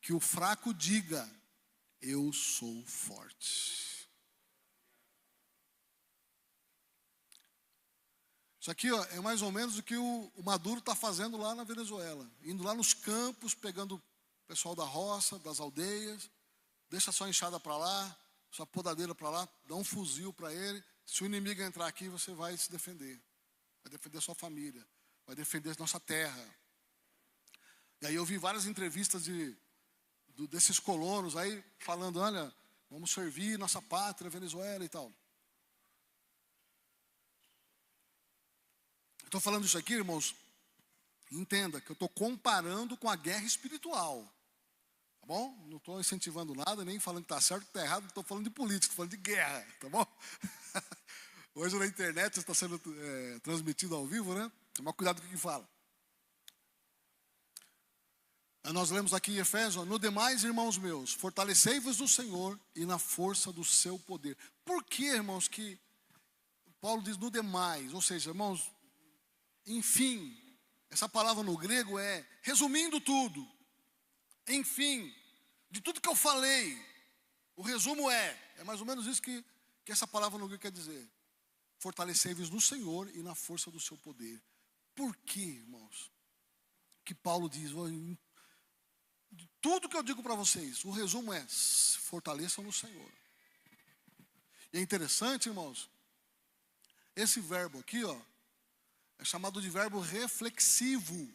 Que o fraco diga: eu sou forte. Isso aqui, ó, é mais ou menos o que o Maduro está fazendo lá na Venezuela. Indo lá nos campos, pegando o pessoal da roça, das aldeias, deixa sua enxada para lá, sua podadeira para lá, dá um fuzil para ele. Se o inimigo entrar aqui, você vai se defender. Vai defender sua família, vai defender nossa terra. E aí eu vi várias entrevistas desses colonos aí falando: olha, vamos servir nossa pátria, Venezuela e tal. Estou falando isso aqui, irmãos, entenda que eu estou comparando com a guerra espiritual, tá bom? Não estou incentivando nada, nem falando que está certo, que está errado, não estou falando de política, estou falando de guerra, tá bom? Hoje na internet está sendo transmitido ao vivo, né? Toma cuidado com o que fala. Nós lemos aqui em Efésios: no demais, irmãos meus, fortalecei-vos no Senhor e na força do seu poder. Por que, irmãos, que Paulo diz no demais? Ou seja, irmãos, enfim, essa palavra no grego é resumindo tudo. Enfim, de tudo que eu falei, o resumo é mais ou menos isso que essa palavra no grego quer dizer. Fortalecei-vos no Senhor e na força do seu poder. Por quê, irmãos? Que Paulo diz: de tudo que eu digo para vocês, o resumo é: fortaleçam no Senhor. E é interessante, irmãos, esse verbo aqui, ó, é chamado de verbo reflexivo.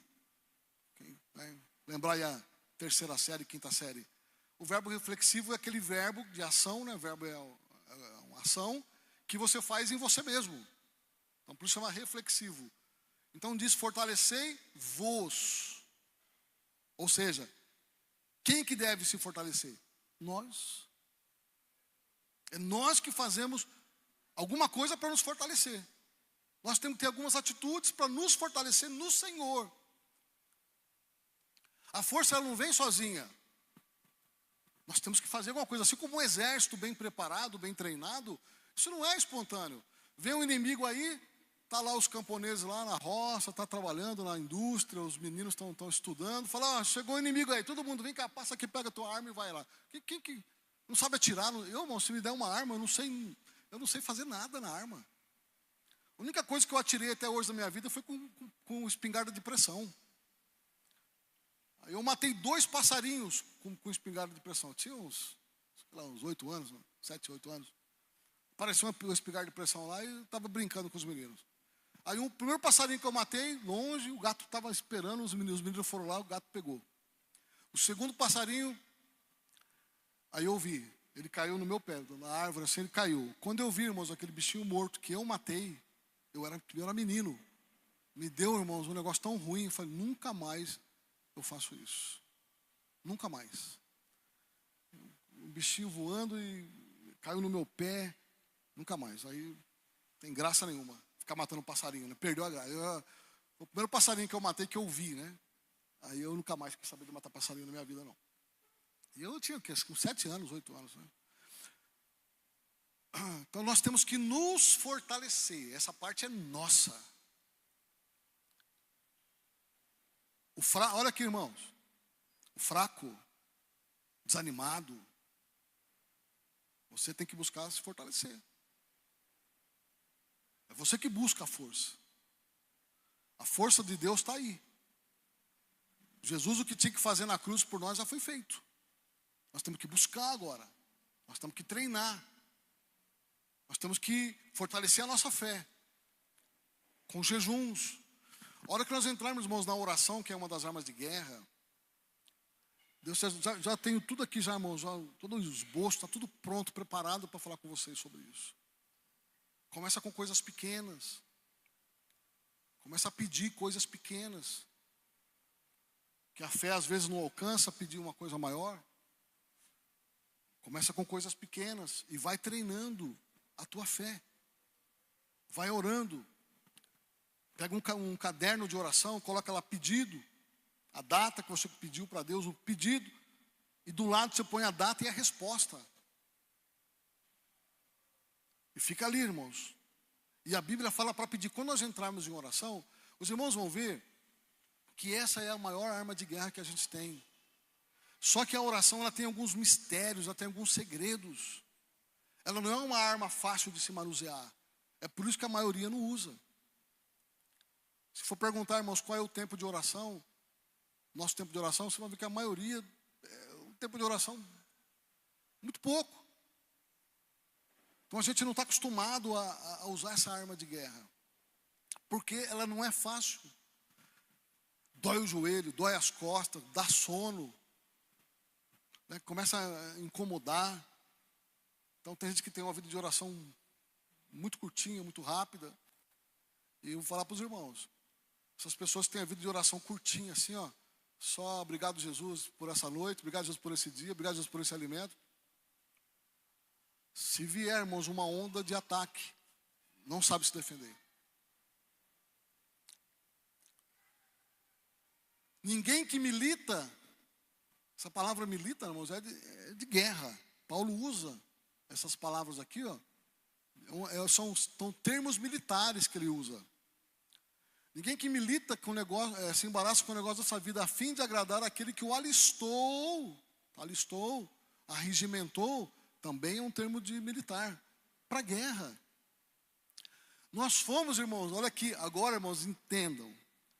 Quem vai lembrar aí a terceira série, quinta série? O verbo reflexivo é aquele verbo de ação, né? O verbo é uma ação que você faz em você mesmo. Então por isso chama reflexivo. Então diz: fortalecei-vos. Ou seja, quem que deve se fortalecer? Nós. É nós que fazemos alguma coisa para nos fortalecer. Nós temos que ter algumas atitudes para nos fortalecer no Senhor. A força, ela não vem sozinha. Nós temos que fazer alguma coisa. Assim como um exército bem preparado, bem treinado, isso não é espontâneo. Vem um inimigo aí, está lá os camponeses lá na roça, está trabalhando na indústria, os meninos estão estudando. Fala: chegou o inimigo aí, todo mundo vem cá, passa aqui, pega a tua arma e vai lá. Quem que não sabe atirar? Eu, irmão, se me der uma arma, eu não sei fazer nada na arma. A única coisa que eu atirei até hoje na minha vida foi com espingarda de pressão. Eu matei 2 passarinhos com espingarda de pressão. Eu tinha uns 8 anos, 7, 8 anos. Apareceu uma espingarda de pressão lá e eu estava brincando com os meninos. Aí o primeiro passarinho que eu matei, longe, o gato estava esperando, os meninos foram lá, o gato pegou. O segundo passarinho, aí eu vi, ele caiu no meu pé, na árvore, assim ele caiu. Quando eu vi, irmãos, aquele bichinho morto que eu matei, eu era menino. Me deu, irmãos, um negócio tão ruim, eu falei, nunca mais eu faço isso. Nunca mais. Um bichinho voando e caiu no meu pé, nunca mais. Aí não tem graça nenhuma ficar matando passarinho, né? Perdeu a graça. O primeiro passarinho que eu matei, que eu vi, né? Aí eu nunca mais quis saber de matar passarinho na minha vida, não. E eu tinha o quê? Uns 7 anos, 8 anos, né? Então nós temos que nos fortalecer. Essa parte é nossa. Olha aqui, irmãos. O fraco, desanimado, você tem que buscar se fortalecer. É você que busca a força. A força de Deus está aí. Jesus, o que tinha que fazer na cruz por nós já foi feito. Nós temos que buscar agora. Nós temos que treinar. Nós temos que fortalecer a nossa fé. Com jejuns. A hora que nós entrarmos, irmãos, na oração, que é uma das armas de guerra, Deus já tenho tudo aqui, já, irmãos, todo o esboço, está tudo pronto, preparado para falar com vocês sobre isso. Começa com coisas pequenas. Começa a pedir coisas pequenas. Que a fé às vezes não alcança a pedir uma coisa maior. Começa com coisas pequenas e vai treinando a tua fé. Vai orando. Pega um caderno de oração, coloca lá pedido. A data que você pediu para Deus, o pedido. E do lado você põe a data e a resposta. E fica ali, irmãos. E a Bíblia fala para pedir. Quando nós entrarmos em oração, os irmãos vão ver que essa é a maior arma de guerra que a gente tem. Só que a oração ela tem alguns mistérios, ela tem alguns segredos. Ela não é uma arma fácil de se manusear. É por isso que a maioria não usa. Se for perguntar, irmãos, qual é o tempo de oração, nosso tempo de oração, você vai ver que a maioria, o tempo de oração, muito pouco. Então a gente não está acostumado a usar essa arma de guerra. Porque ela não é fácil. Dói o joelho, dói as costas, dá sono. Né? Começa a incomodar. Então tem gente que tem uma vida de oração muito curtinha, muito rápida. E eu vou falar para os irmãos. Essas pessoas que têm a vida de oração curtinha, assim, ó. Só obrigado, Jesus, por essa noite. Obrigado, Jesus, por esse dia. Obrigado, Jesus, por esse alimento. Se vier, irmãos, uma onda de ataque, não sabe se defender. Ninguém que milita, essa palavra milita, irmãos, é de guerra. Paulo usa essas palavras aqui, ó. São termos militares que ele usa. Ninguém que milita com o negócio, se embaraça com o negócio dessa vida a fim de agradar aquele que o alistou, arregimentou, também é um termo de militar, para guerra. Nós fomos, irmãos, olha aqui, agora, irmãos, entendam.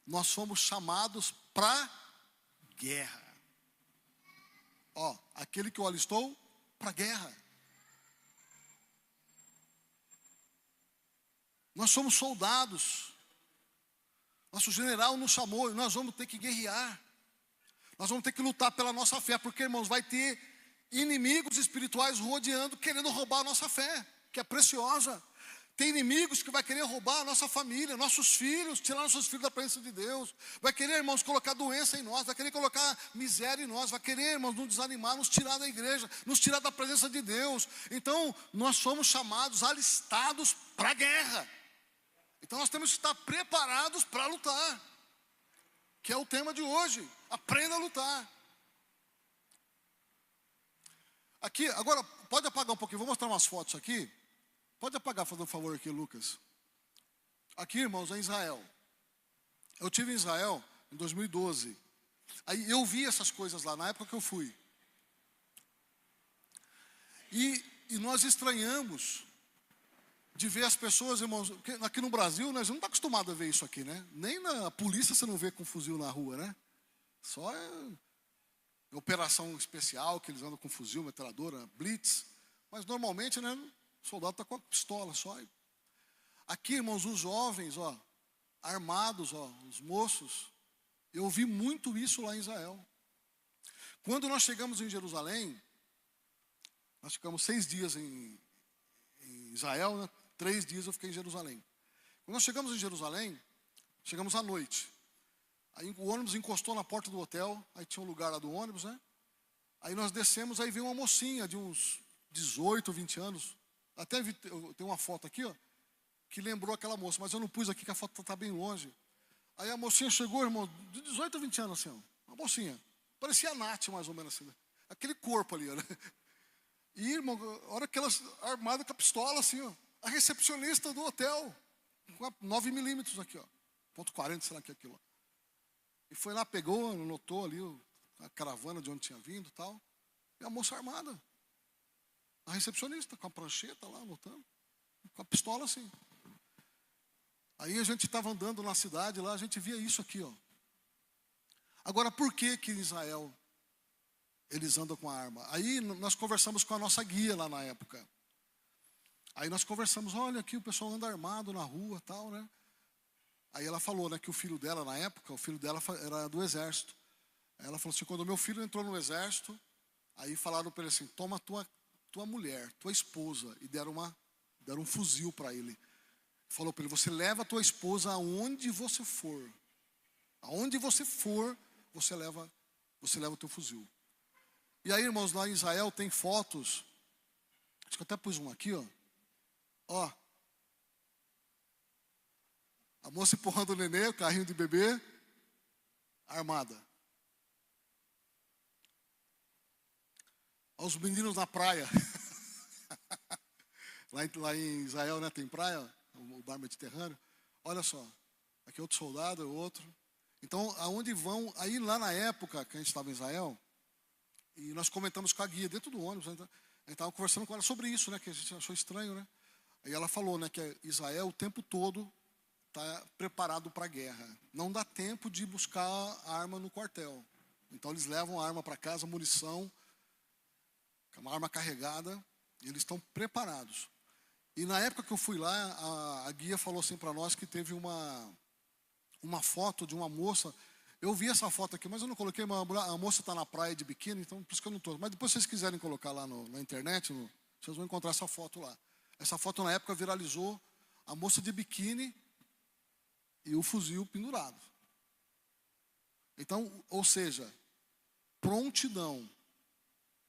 Nós fomos chamados para guerra. Ó, aquele que o alistou para guerra. Nós somos soldados. Nosso general nos chamou e nós vamos ter que guerrear. Nós vamos ter que lutar pela nossa fé, porque, irmãos, vai ter inimigos espirituais rodeando, querendo roubar a nossa fé, que é preciosa. Tem inimigos que vai querer roubar a nossa família, nossos filhos, tirar nossos filhos da presença de Deus. Vai querer, irmãos, colocar doença em nós, vai querer colocar miséria em nós, vai querer, irmãos, nos desanimar, nos tirar da igreja, nos tirar da presença de Deus. Então, nós somos chamados, alistados para a guerra. Então, nós temos que estar preparados para lutar, que é o tema de hoje. Aprenda a lutar. Aqui, agora, pode apagar um pouquinho, vou mostrar umas fotos aqui. Pode apagar, fazendo um favor aqui, Lucas. Aqui, irmãos, é Israel. Eu estive em Israel em 2012. Aí eu vi essas coisas lá, na época que eu fui. E nós estranhamos de ver as pessoas, irmãos, aqui no Brasil, nós não estamos acostumados a ver isso aqui, né? Nem na polícia você não vê com fuzil na rua, né? Só operação especial, que eles andam com fuzil, metralhadora, blitz. Mas normalmente, né, o soldado está com a pistola só. Aqui, irmãos, os jovens, ó, armados, os moços. Eu vi muito isso lá em Israel. Quando nós chegamos em Jerusalém, nós ficamos 6 dias em Israel, né? 3 dias eu fiquei em Jerusalém. Quando nós chegamos em Jerusalém, chegamos à noite. Aí o ônibus encostou na porta do hotel, aí tinha um lugar lá do ônibus, né? Aí nós descemos, aí veio uma mocinha de uns 18, 20 anos. Até eu tenho uma foto aqui, que lembrou aquela moça, mas eu não pus aqui que a foto está bem longe. Aí a mocinha chegou, irmão, de 18 a 20 anos, assim, uma mocinha. Parecia a Nath, mais ou menos assim, né? Aquele corpo ali, né? E, irmão, a hora que ela armada com a pistola, assim, a recepcionista do hotel, com a 9mm aqui, .40, sei lá que é aquilo. E foi lá, pegou, anotou ali a caravana de onde tinha vindo e tal. E a moça armada. A recepcionista, com a prancheta lá, anotando. Com a pistola assim. Aí a gente estava andando na cidade lá, a gente via isso aqui, Agora, por que em Israel eles andam com a arma? Aí nós conversamos com a nossa guia lá na época. Aí nós conversamos, olha aqui o pessoal anda armado na rua e tal, né? Aí ela falou, né, que o filho dela na época, o filho dela era do exército. Aí ela falou assim, quando meu filho entrou no exército, aí falaram para ele assim, toma tua mulher, tua esposa, e deram um fuzil para ele. Falou para ele, você leva a tua esposa aonde você for. Aonde você for, você leva o teu fuzil. E aí, irmãos, lá em Israel tem fotos. Acho que eu até pus uma aqui, Ó. A moça empurrando o nenê, o carrinho de bebê, armada. Ó, os meninos na praia. lá em Israel, né, tem praia, o mar Mediterrâneo. Olha só, aqui é outro soldado, é outro. Então, aonde vão? Aí lá na época que a gente estava em Israel, e nós comentamos com a guia dentro do ônibus, a gente estava conversando com ela sobre isso, né, que a gente achou estranho, né? Aí ela falou, né, que Israel o tempo todo está preparado para a guerra. Não dá tempo de buscar a arma no quartel. Então eles levam a arma para casa, munição, uma arma carregada, e eles estão preparados. E na época que eu fui lá, a guia falou assim para nós que teve uma foto de uma moça. Eu vi essa foto aqui, mas eu não coloquei, a moça está na praia de biquíni, então por isso que eu não estou. Mas depois se vocês quiserem colocar lá na internet, vocês vão encontrar essa foto lá. Essa foto na época viralizou, a moça de biquíni e o fuzil pendurado. Então, ou seja, prontidão,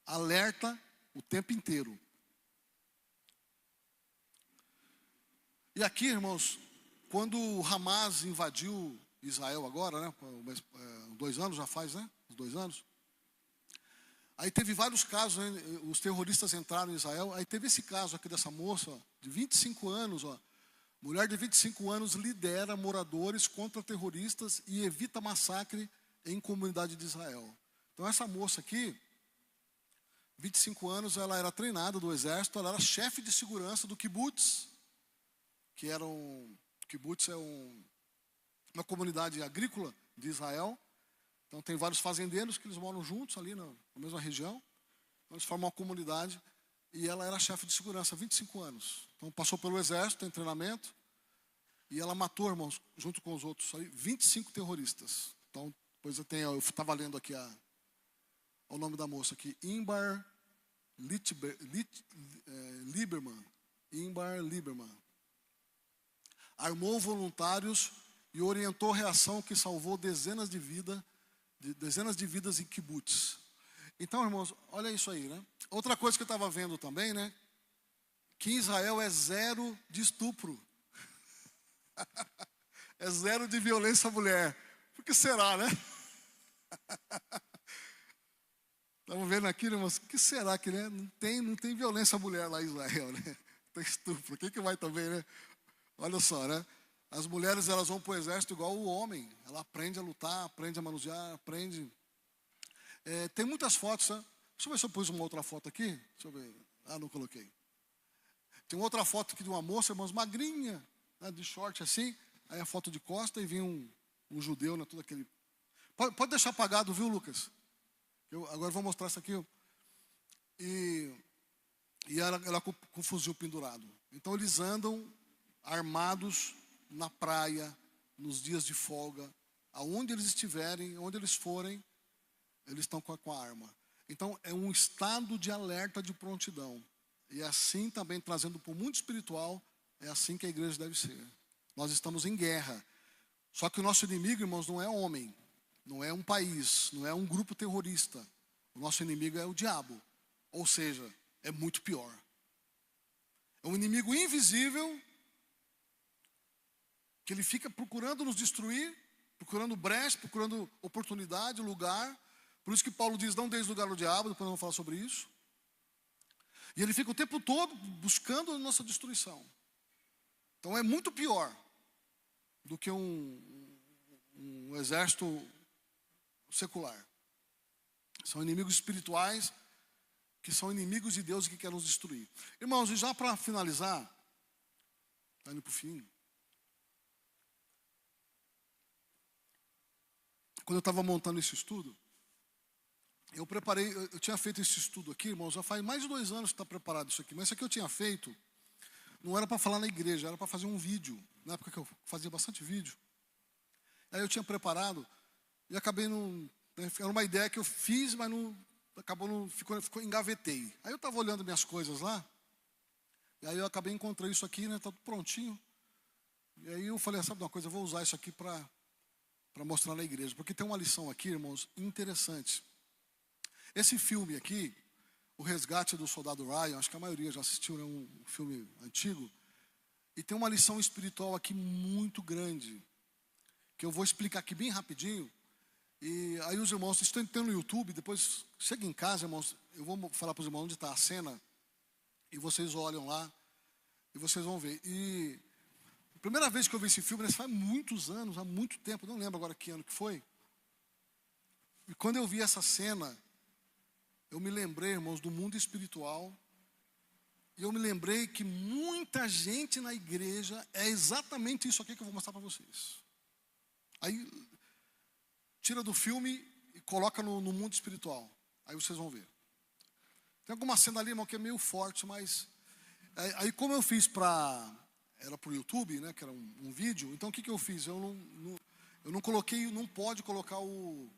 alerta o tempo inteiro. E aqui, irmãos, quando o Hamas invadiu Israel agora, né, 2 anos já faz, né, 2 anos. Aí teve vários casos, né, os terroristas entraram em Israel. Aí teve esse caso aqui dessa moça, de 25 anos, mulher de 25 anos lidera moradores contra terroristas e evita massacre em comunidade de Israel. Então essa moça aqui, 25 anos, ela era treinada do exército, ela era chefe de segurança do kibbutz, kibbutz é uma comunidade agrícola de Israel. Então tem vários fazendeiros que eles moram juntos ali na mesma região. Então eles formam uma comunidade e ela era chefe de segurança, 25 anos. Então passou pelo exército, tem treinamento. E ela matou, irmãos, junto com os outros, 25 terroristas. Então, depois eu estava lendo aqui o nome da moça aqui, Inbar Lieberman. Inbar Lieberman. Armou voluntários e orientou reação que salvou dezenas de vidas em kibbutz. Então, irmãos, olha isso aí, né? Outra coisa que eu estava vendo também, né? Que em Israel é 0 de estupro. É 0 de violência à mulher. Por que será, né? Estamos vendo aqui, irmãos, o que será que, né? Não tem violência à mulher lá em Israel, né? Tem estupro. Quem que vai também, né? Olha só, né? As mulheres, elas vão para o exército igual o homem. Ela aprende a lutar, aprende a manusear, aprende. Tem muitas fotos, né? Deixa eu ver se eu pus uma outra foto aqui. Deixa eu ver. Não coloquei. Tem uma outra foto aqui de uma moça, irmãos, magrinha, né, de short assim. Aí a foto de costa e vinha um judeu, né? Todo aquele. Pode deixar apagado, viu, Lucas? Eu agora vou mostrar isso aqui. E ela com o fuzil pendurado. Então eles andam armados na praia, nos dias de folga, aonde eles estiverem, onde eles forem, eles estão com a arma. Então, é um estado de alerta, de prontidão. E assim também, trazendo para o mundo espiritual, é assim que a igreja deve ser. Nós estamos em guerra. Só que o nosso inimigo, irmãos, não é homem, não é um país, não é um grupo terrorista. O nosso inimigo é o diabo. Ou seja, é muito pior. É um inimigo invisível, que ele fica procurando nos destruir, procurando brecha, procurando oportunidade, lugar. Por isso que Paulo diz, não deis lugar ao diabo, depois nós vamos falar sobre isso. E ele fica o tempo todo buscando a nossa destruição. Então é muito pior do que um exército secular. São inimigos espirituais que são inimigos de Deus e que querem nos destruir. Irmãos, e já para finalizar, está indo para o fim. Quando eu estava montando esse estudo, eu tinha feito esse estudo aqui, irmãos, já faz mais de 2 anos que está preparado isso aqui. Mas isso aqui eu tinha feito, não era para falar na igreja, era para fazer um vídeo. Na época que eu fazia bastante vídeo. Aí eu tinha preparado e acabei não... Era uma ideia que eu fiz, mas não... Acabou não... Ficou engavetei. Aí eu estava olhando minhas coisas lá, e aí eu acabei encontrando isso aqui, né? Está tudo prontinho. E aí eu falei, sabe de uma coisa, eu vou usar isso aqui para mostrar na igreja. Porque tem uma lição aqui, irmãos, interessante. Esse filme aqui, O Resgate do Soldado Ryan, acho que a maioria já assistiu, né? Um filme antigo. E tem uma lição espiritual aqui muito grande, que eu vou explicar aqui bem rapidinho. E aí os irmãos, estão no YouTube, depois chega em casa, irmãos, eu vou falar para os irmãos onde está a cena, e vocês olham lá, e vocês vão ver. E a primeira vez que eu vi esse filme, faz muitos anos, há muito tempo, não lembro agora que ano que foi. E quando eu vi essa cena, eu me lembrei, irmãos, do mundo espiritual. E eu me lembrei que muita gente na igreja é exatamente isso aqui que eu vou mostrar para vocês. Aí, tira do filme e coloca no mundo espiritual. Aí vocês vão ver. Tem alguma cena ali, irmão, que é meio forte, mas... Aí como eu fiz era para o YouTube, né, que era um vídeo, então o que eu fiz? Eu não coloquei, não pode colocar o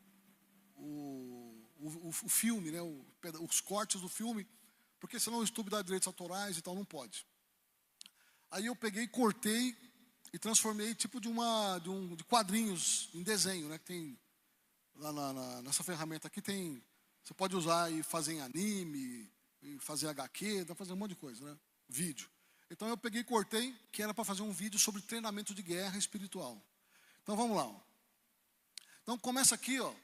filme, né, os cortes do filme, porque senão o YouTube dá direitos autorais e tal, não pode. Aí eu peguei, cortei e transformei tipo de quadrinhos em desenho, né, que tem lá nessa ferramenta aqui, tem, você pode usar e fazer em anime, e fazer HQ, dá para fazer um monte de coisa, né, vídeo. Então eu peguei e cortei, que era para fazer um vídeo sobre treinamento de guerra espiritual. Então vamos lá. Ó. Então começa aqui, ó.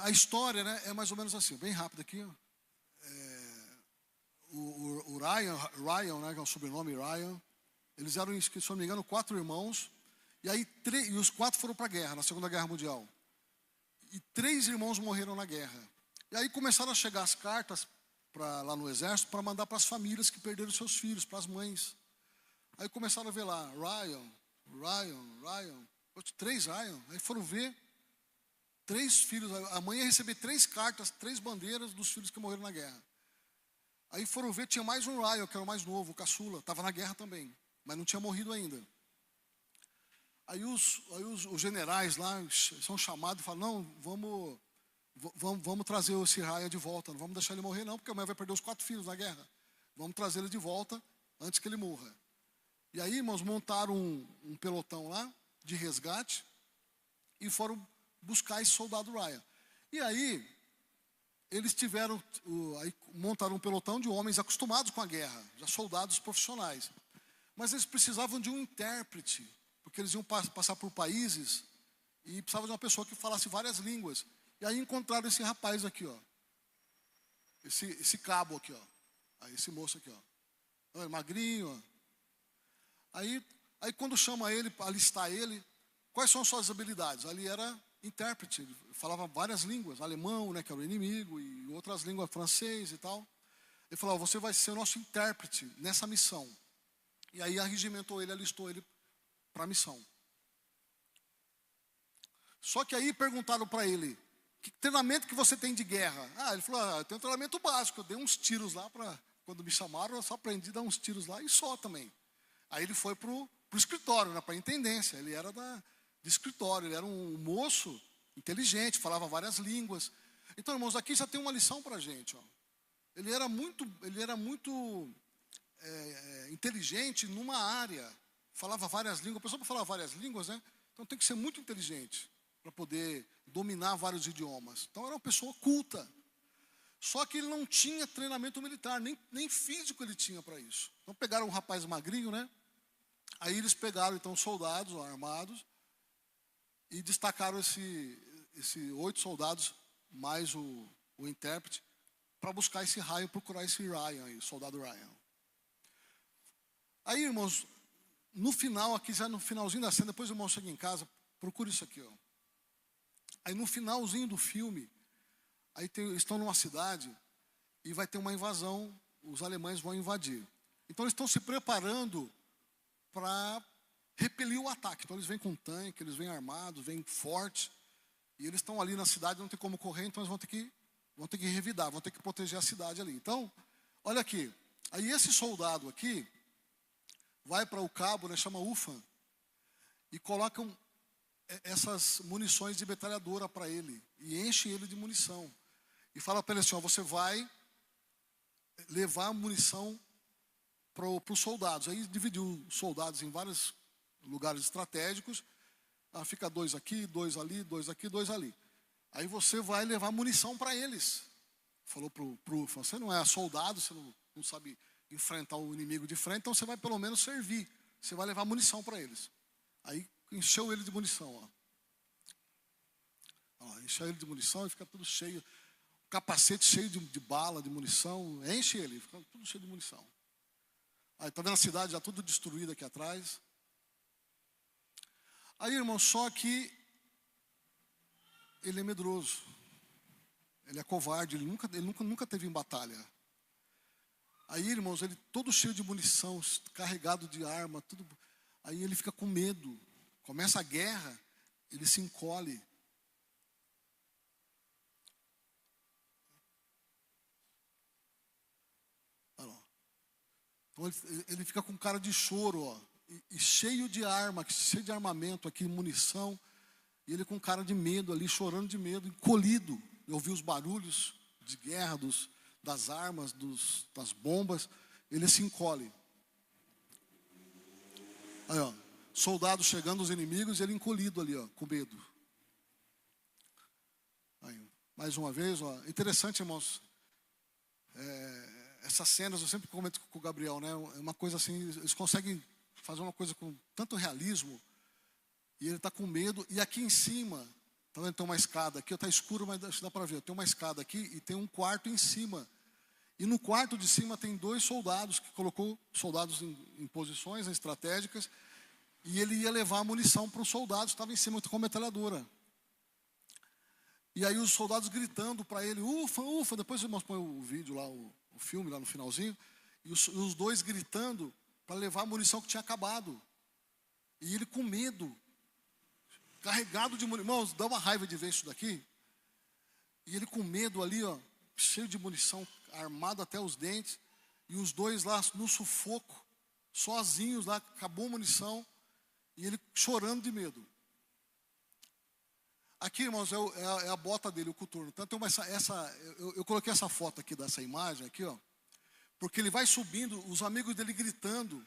A história, né, é mais ou menos assim, bem rápido aqui. Ó. O Ryan, né, que é o sobrenome Ryan, eles eram, se não me engano, 4 irmãos, e aí e os 4 foram para a guerra, na Segunda Guerra Mundial. E 3 irmãos morreram na guerra. E aí começaram a chegar as cartas lá no exército para mandar para as famílias que perderam seus filhos, para as mães. Aí começaram a ver lá, Ryan, 3 Ryan. Aí foram ver 3 filhos, a mãe ia receber 3 cartas, 3 bandeiras dos filhos que morreram na guerra. Aí foram ver, tinha mais um Ryan, que era o mais novo, o caçula, estava na guerra também, mas não tinha morrido ainda. Aí os generais lá são chamados e falam, não, vamos trazer esse Ryan de volta, não vamos deixar ele morrer não, porque a mãe vai perder os 4 filhos na guerra. Vamos trazer ele de volta antes que ele morra. E aí, irmãos, montaram um pelotão lá de resgate e foram buscar esse soldado Ryan. E aí, eles montaram um pelotão de homens acostumados com a guerra, já soldados profissionais. Mas eles precisavam de um intérprete, porque eles iam passar por países e precisavam de uma pessoa que falasse várias línguas. E aí encontraram esse rapaz aqui, ó. Esse cabo aqui, ó. Aí esse moço aqui, ó. Magrinho, ó. Aí quando chama ele, para alistar ele, quais são suas habilidades? Ali era intérprete, ele falava várias línguas, alemão, né, que era o inimigo, e outras línguas, francês e tal. Ele falou, você vai ser o nosso intérprete nessa missão. E aí arregimentou ele, alistou ele para a missão. Só que aí perguntaram para ele, que treinamento que você tem de guerra? Ele falou, eu tenho um treinamento básico, eu dei uns tiros lá, quando me chamaram, eu só aprendi a dar uns tiros lá e só também. Aí ele foi para o o escritório, né, para a intendência. Ele era de escritório, ele era um moço inteligente, falava várias línguas. Então, irmãos, aqui já tem uma lição para a gente. Ó. Ele era muito inteligente numa área, falava várias línguas. A pessoa para falar várias línguas, né? Então tem que ser muito inteligente para poder dominar vários idiomas. Então era uma pessoa culta. Só que ele não tinha treinamento militar, nem físico ele tinha para isso. Então pegaram um rapaz magrinho, né? Aí eles pegaram então soldados armados e destacaram esse 8 soldados mais o intérprete para buscar esse raio, procurar esse Ryan aí, soldado Ryan. Aí, irmãos, no final, aqui já no finalzinho da cena, depois o irmão chega em casa, procura isso aqui, ó. Aí no finalzinho do filme, aí estão numa cidade e vai ter uma invasão, os alemães vão invadir. Então eles estão se preparando para repelir o ataque. Então eles vêm com tanque, eles vêm armados, vêm fortes, e eles estão ali na cidade, não tem como correr, então eles vão ter que revidar, vão ter que proteger a cidade ali. Então, olha aqui, aí esse soldado aqui vai para o cabo, né, chama UFA, e colocam essas munições de metralhadora para ele, e enche ele de munição. E fala para ele assim, ó, você vai levar munição para os soldados. Aí dividiu os soldados em vários lugares estratégicos. Fica 2 aqui, 2 ali, 2 aqui, 2 ali. Aí você vai levar munição para eles. Falou para o UFA, você não é soldado, você não sabe enfrentar o inimigo de frente, então você vai pelo menos servir. Você vai levar munição para eles. Aí encheu ele de munição, ó. Encheu ele de munição e fica tudo cheio. O capacete cheio de bala, de munição. Enche ele, fica tudo cheio de munição. Aí tá vendo a cidade já tudo destruída aqui atrás. Aí, irmão, só que ele é medroso. Ele é covarde, ele nunca teve em batalha. Aí, irmãos, ele todo cheio de munição, carregado de arma, tudo. Aí ele fica com medo. Começa a guerra, ele se encolhe. Olha lá. Então ele fica com cara de choro, ó, e cheio de arma, cheio de armamento aqui, munição. E ele com cara de medo ali, chorando de medo, encolhido. Eu ouvi os barulhos de guerra, das armas, das bombas. Ele se encolhe. Aí, ó, soldados chegando, os inimigos, e ele encolhido ali, ó, com medo. Aí, mais uma vez, ó, interessante, irmãos. Essas cenas, eu sempre comento com o Gabriel, né? É uma coisa assim, eles conseguem fazer uma coisa com tanto realismo. E ele está com medo. E aqui em cima, tá vendo? Tem uma escada aqui, está escuro, mas dá para ver. Tem uma escada aqui e tem um quarto em cima. E no quarto de cima tem 2 soldados, que colocou soldados em posições estratégicas. E ele ia levar a munição para os soldados, estava em cima com a metralhadora. E aí os soldados gritando para ele, ufa, ufa. Depois irmãos põe o vídeo lá, o filme lá no finalzinho. E os 2 gritando para levar a munição que tinha acabado. E ele com medo, carregado de munição. Irmãos, dá uma raiva de ver isso daqui. E ele com medo ali, ó, cheio de munição, armado até os dentes. E os 2 lá no sufoco, sozinhos lá, acabou a munição. E ele chorando de medo. Aqui, irmãos, é a bota dele, o coturno. Então, eu coloquei essa foto aqui dessa imagem, aqui, ó. Porque ele vai subindo, os amigos dele gritando.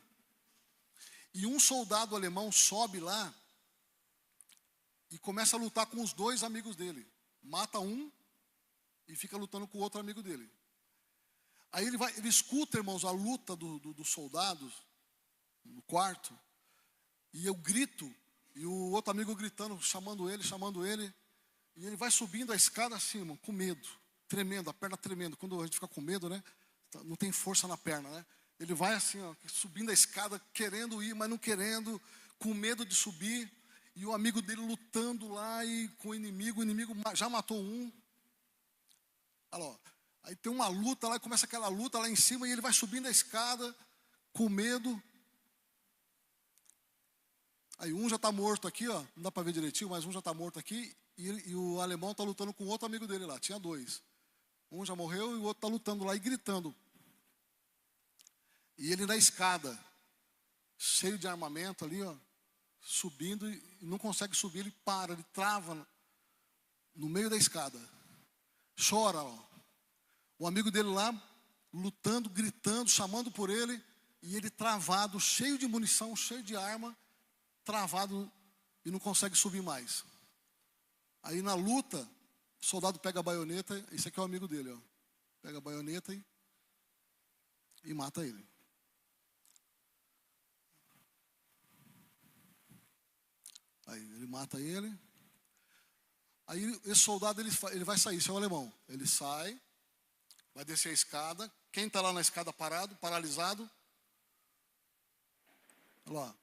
E um soldado alemão sobe lá e começa a lutar com os 2 amigos dele. Mata um e fica lutando com o outro amigo dele. Aí ele escuta, irmãos, a luta dos soldados no quarto. E eu grito, e o outro amigo gritando, chamando ele. E ele vai subindo a escada assim, irmão, com medo, tremendo, a perna tremendo. Quando a gente fica com medo, né? Não tem força na perna, né? Ele vai assim, ó, subindo a escada, querendo ir, mas não querendo, com medo de subir. E o amigo dele lutando lá e com o inimigo já matou um. Olha lá, ó. Aí tem uma luta lá, começa aquela luta lá em cima, e ele vai subindo a escada, com medo. Aí um já está morto aqui, ó, não dá para ver direitinho, mas um já está morto aqui, e o alemão está lutando com outro amigo dele lá, tinha 2. Um já morreu e o outro está lutando lá e gritando. E ele na escada, cheio de armamento ali, ó, subindo e não consegue subir, ele para, ele trava no meio da escada. Chora, ó. O amigo dele lá, lutando, gritando, chamando por ele, e ele travado, cheio de munição, cheio de arma, travado e não consegue subir mais. Aí na luta, o soldado pega a baioneta, esse aqui é o amigo dele, ó. Pega a baioneta e mata ele. Aí ele mata ele. Aí esse soldado ele vai sair, esse é o alemão. Ele sai, vai descer a escada. Quem está lá na escada parado, paralisado? Olha lá.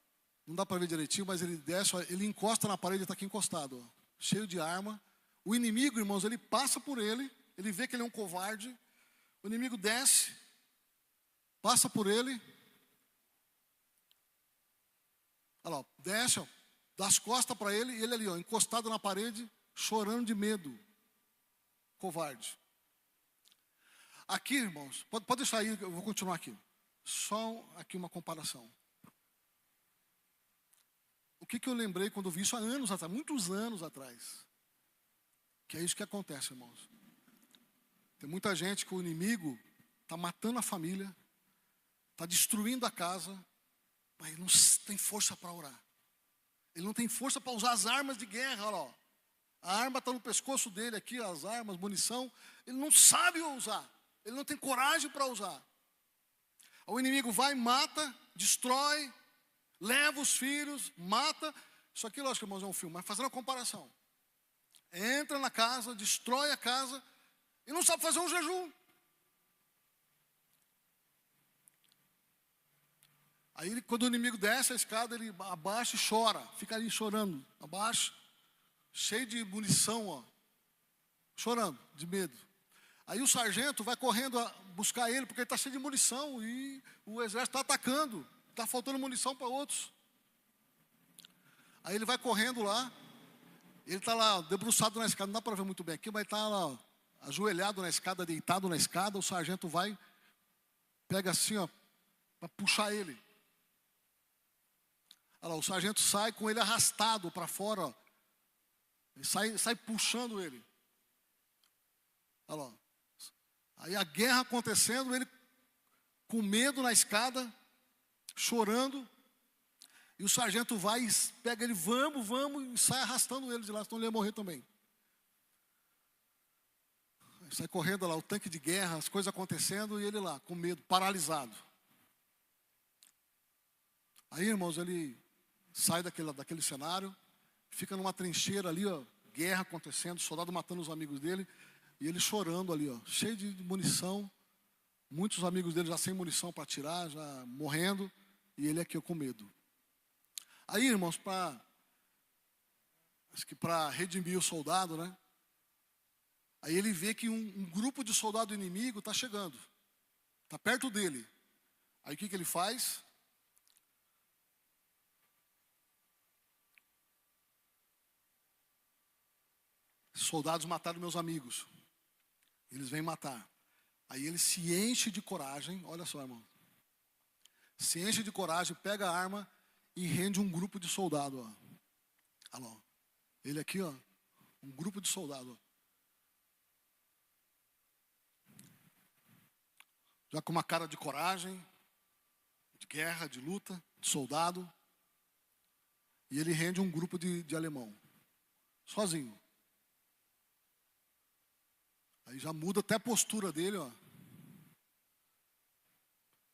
Não dá para ver direitinho, mas ele desce, ele encosta na parede, está aqui encostado, ó, cheio de arma. O inimigo, irmãos, ele passa por ele, ele vê que ele é um covarde. O inimigo desce, passa por ele. Olha lá, desce, ó, dá as costas para ele, e ele ali, ó, encostado na parede, chorando de medo. Covarde. Aqui, irmãos, pode deixar aí, eu vou continuar aqui. Só aqui uma comparação. O que eu lembrei quando eu vi isso há anos atrás, muitos anos atrás? Que é isso que acontece, irmãos. Tem muita gente que o inimigo está matando a família, está destruindo a casa, mas ele não tem força para orar. Ele não tem força para usar as armas de guerra, olha lá. A arma está no pescoço dele aqui, as armas, munição. Ele não sabe usar. Ele não tem coragem para usar. O inimigo vai, mata, destrói, leva os filhos, mata. Isso aqui, lógico, irmãos, é um filme, mas fazendo a comparação. Entra na casa, destrói a casa e não sabe fazer um jejum. Aí, quando o inimigo desce a escada, ele abaixa e chora. Fica ali chorando, abaixa, cheio de munição, ó, chorando, de medo. Aí o sargento vai correndo a buscar ele, porque ele está cheio de munição e o exército está atacando. Está faltando munição para outros. Aí ele vai correndo lá. Ele está lá debruçado na escada. Não dá para ver muito bem aqui, mas está lá, ó, ajoelhado na escada, deitado na escada. O sargento vai, pega assim, ó, para puxar ele. Olha lá, o sargento sai com ele arrastado para fora, ó. Ele sai puxando ele. Olha lá. Aí a guerra acontecendo, ele com medo na escada, chorando. E o sargento vai e pega ele, vamos, e sai arrastando ele de lá, senão ele ia morrer também. Sai correndo lá, o tanque de guerra, as coisas acontecendo, e ele lá, com medo, paralisado. Aí, irmãos, ele sai daquele cenário, fica numa trincheira ali, ó, guerra acontecendo, soldado matando os amigos dele, e ele chorando ali, ó, cheio de munição, muitos amigos dele já sem munição para atirar, já morrendo, e ele aqui com medo. Aí, irmãos, acho que para redimir o soldado, né? Aí ele vê que um grupo de soldado inimigo está chegando, está perto dele. Aí o que ele faz? Soldados mataram meus amigos. Eles vêm matar. Aí ele se enche de coragem, olha só, irmão. Se enche de coragem, pega a arma e rende um grupo de soldados, ó. Olha lá, ó. Ele aqui, ó, um grupo de soldados, ó. Já com uma cara de coragem, de guerra, de luta, de soldado. E ele rende um grupo de alemão, sozinho. Aí já muda até a postura dele, ó.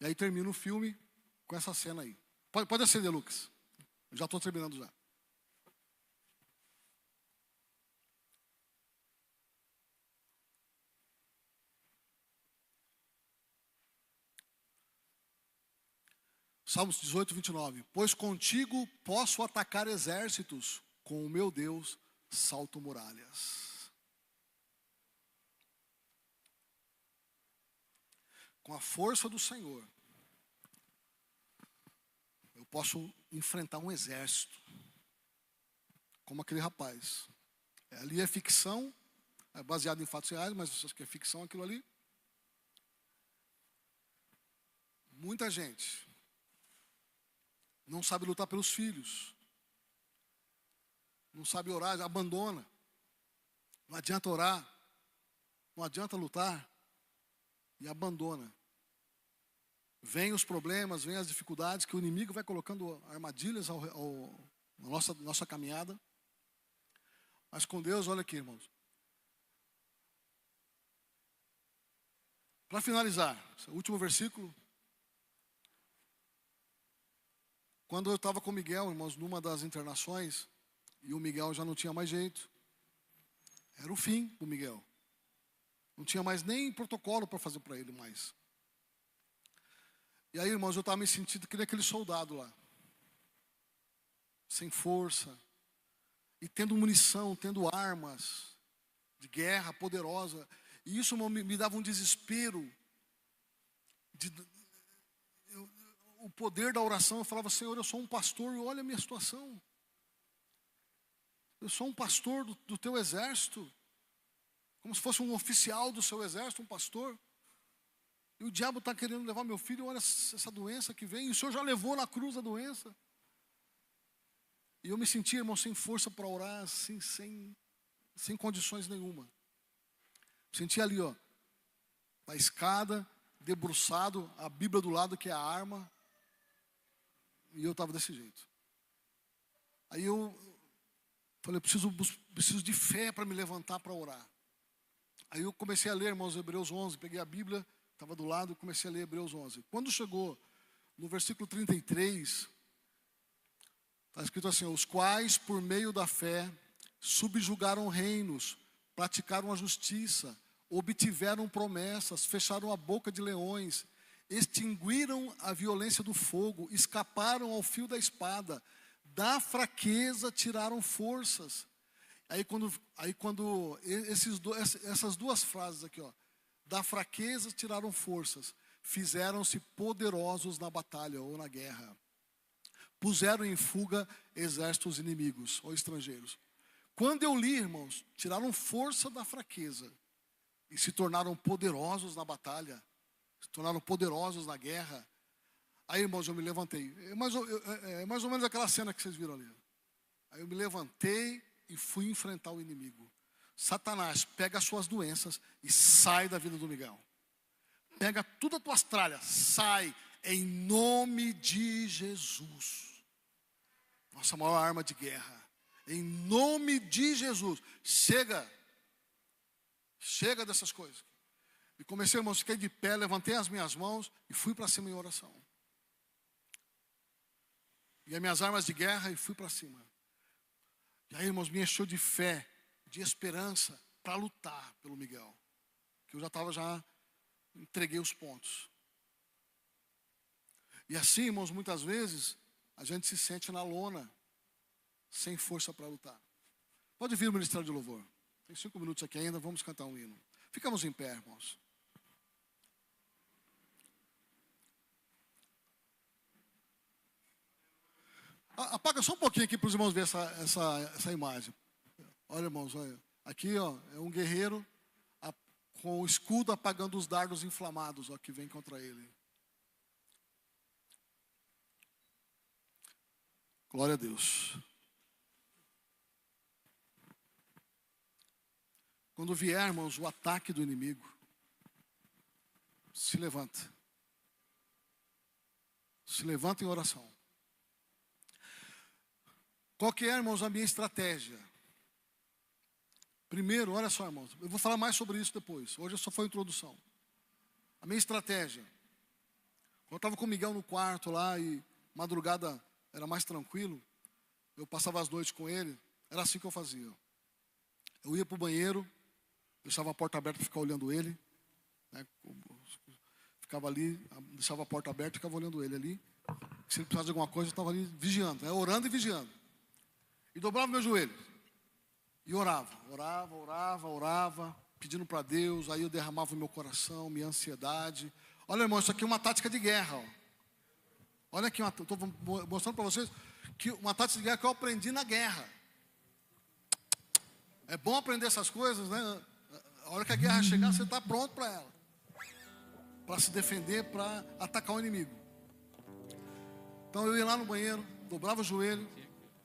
E aí termina o filme com essa cena aí. Pode acender, Lucas. Eu já estou terminando já. Salmos 18, 29. Pois contigo posso atacar exércitos, com o meu Deus salto muralhas. Com a força do Senhor, eu posso enfrentar um exército, como aquele rapaz. Ali é ficção, é baseado em fatos reais, mas acho que é ficção aquilo ali. Muita gente. não sabe lutar pelos filhos, não sabe orar, abandona. Não adianta orar, não adianta lutar e abandona. Vem os problemas, vem as dificuldades, que o inimigo vai colocando armadilhas na nossa caminhada. Mas com Deus, olha aqui, irmãos. Para finalizar, esse último versículo. Quando eu estava com o Miguel, irmãos, numa das internações, e o Miguel já não tinha mais jeito. Era o fim do Miguel. Não tinha mais nem protocolo para fazer para ele mais. E aí, irmãos, eu estava me sentindo que nem aquele soldado lá. Sem força. E tendo munição, tendo armas de guerra poderosa. E isso, irmão, me dava um desespero. O poder da oração. Eu falava, Senhor, eu sou um pastor e olha a minha situação. Eu sou um pastor do teu exército. Como se fosse um oficial do seu exército, um pastor. E o diabo está querendo levar meu filho. Olha essa doença que vem. E o Senhor já levou na cruz a doença. E eu me sentia, irmão, sem força para orar, assim, sem condições nenhuma. Me sentia ali, ó, na escada, debruçado, a Bíblia do lado, que é a arma. E eu estava desse jeito. Aí eu falei, preciso de fé para me levantar para orar. Aí eu comecei a ler, irmãos, Hebreus 11. Peguei a Bíblia, estava do lado, e comecei a ler Hebreus 11. Quando chegou no versículo 33, está escrito assim: os quais, por meio da fé, subjugaram reinos, praticaram a justiça, obtiveram promessas, fecharam a boca de leões, extinguiram a violência do fogo, escaparam ao fio da espada, da fraqueza tiraram forças. Aí quando essas duas frases aqui, ó, da fraqueza tiraram forças, fizeram-se poderosos na batalha ou na guerra. Puseram em fuga exércitos inimigos ou estrangeiros. Quando eu li, irmãos, tiraram força da fraqueza e se tornaram poderosos na batalha, se tornaram poderosos na guerra. Aí, irmãos, eu me levantei. É mais ou menos aquela cena que vocês viram ali. Aí eu me levantei e fui enfrentar o inimigo. Satanás, pega as suas doenças e sai da vida do Miguel. Pega todas as tuas tralhas, sai em nome de Jesus. Nossa maior arma de guerra. Em nome de Jesus. Chega dessas coisas. E comecei, irmãos, fiquei de pé, levantei as minhas mãos e fui para cima em oração. E as minhas armas de guerra e fui para cima. E aí, irmãos, me encheu de fé, de esperança para lutar pelo Miguel. Que eu já entreguei os pontos. E assim, irmãos, muitas vezes a gente se sente na lona, sem força para lutar. Pode vir o ministério de louvor. Tem 5 minutos aqui ainda, vamos cantar um hino. Ficamos em pé, irmãos. Apaga só um pouquinho aqui para os irmãos verem essa imagem. Olha, irmãos, olha. Aqui, ó, é um guerreiro com o escudo apagando os dardos inflamados, ó, que vem contra ele. Glória a Deus. Quando vier, irmãos, o ataque do inimigo, se levanta. Se levanta em oração. Qual que é, irmãos, a minha estratégia? Primeiro, olha só, irmãos, eu vou falar mais sobre isso depois. Hoje só foi a introdução. A minha estratégia. Quando eu estava com o Miguel no quarto lá e madrugada era mais tranquilo, eu passava as noites com ele, era assim que eu fazia. Eu ia para o banheiro, deixava a porta aberta para ficar olhando ele, né? Ficava ali, deixava a porta aberta e ficava olhando ele ali. Se ele precisasse de alguma coisa, eu estava ali vigiando, né? Orando e vigiando. E dobrava meus joelhos. E orava, pedindo para Deus. Aí eu derramava o meu coração, minha ansiedade. Olha, irmão, isso aqui é uma tática de guerra. Ó. Olha aqui, estou mostrando para vocês que uma tática de guerra que eu aprendi na guerra. É bom aprender essas coisas, né? A hora que a guerra chegar, você está pronto para ela. Para se defender, para atacar o inimigo. Então eu ia lá no banheiro, dobrava o joelho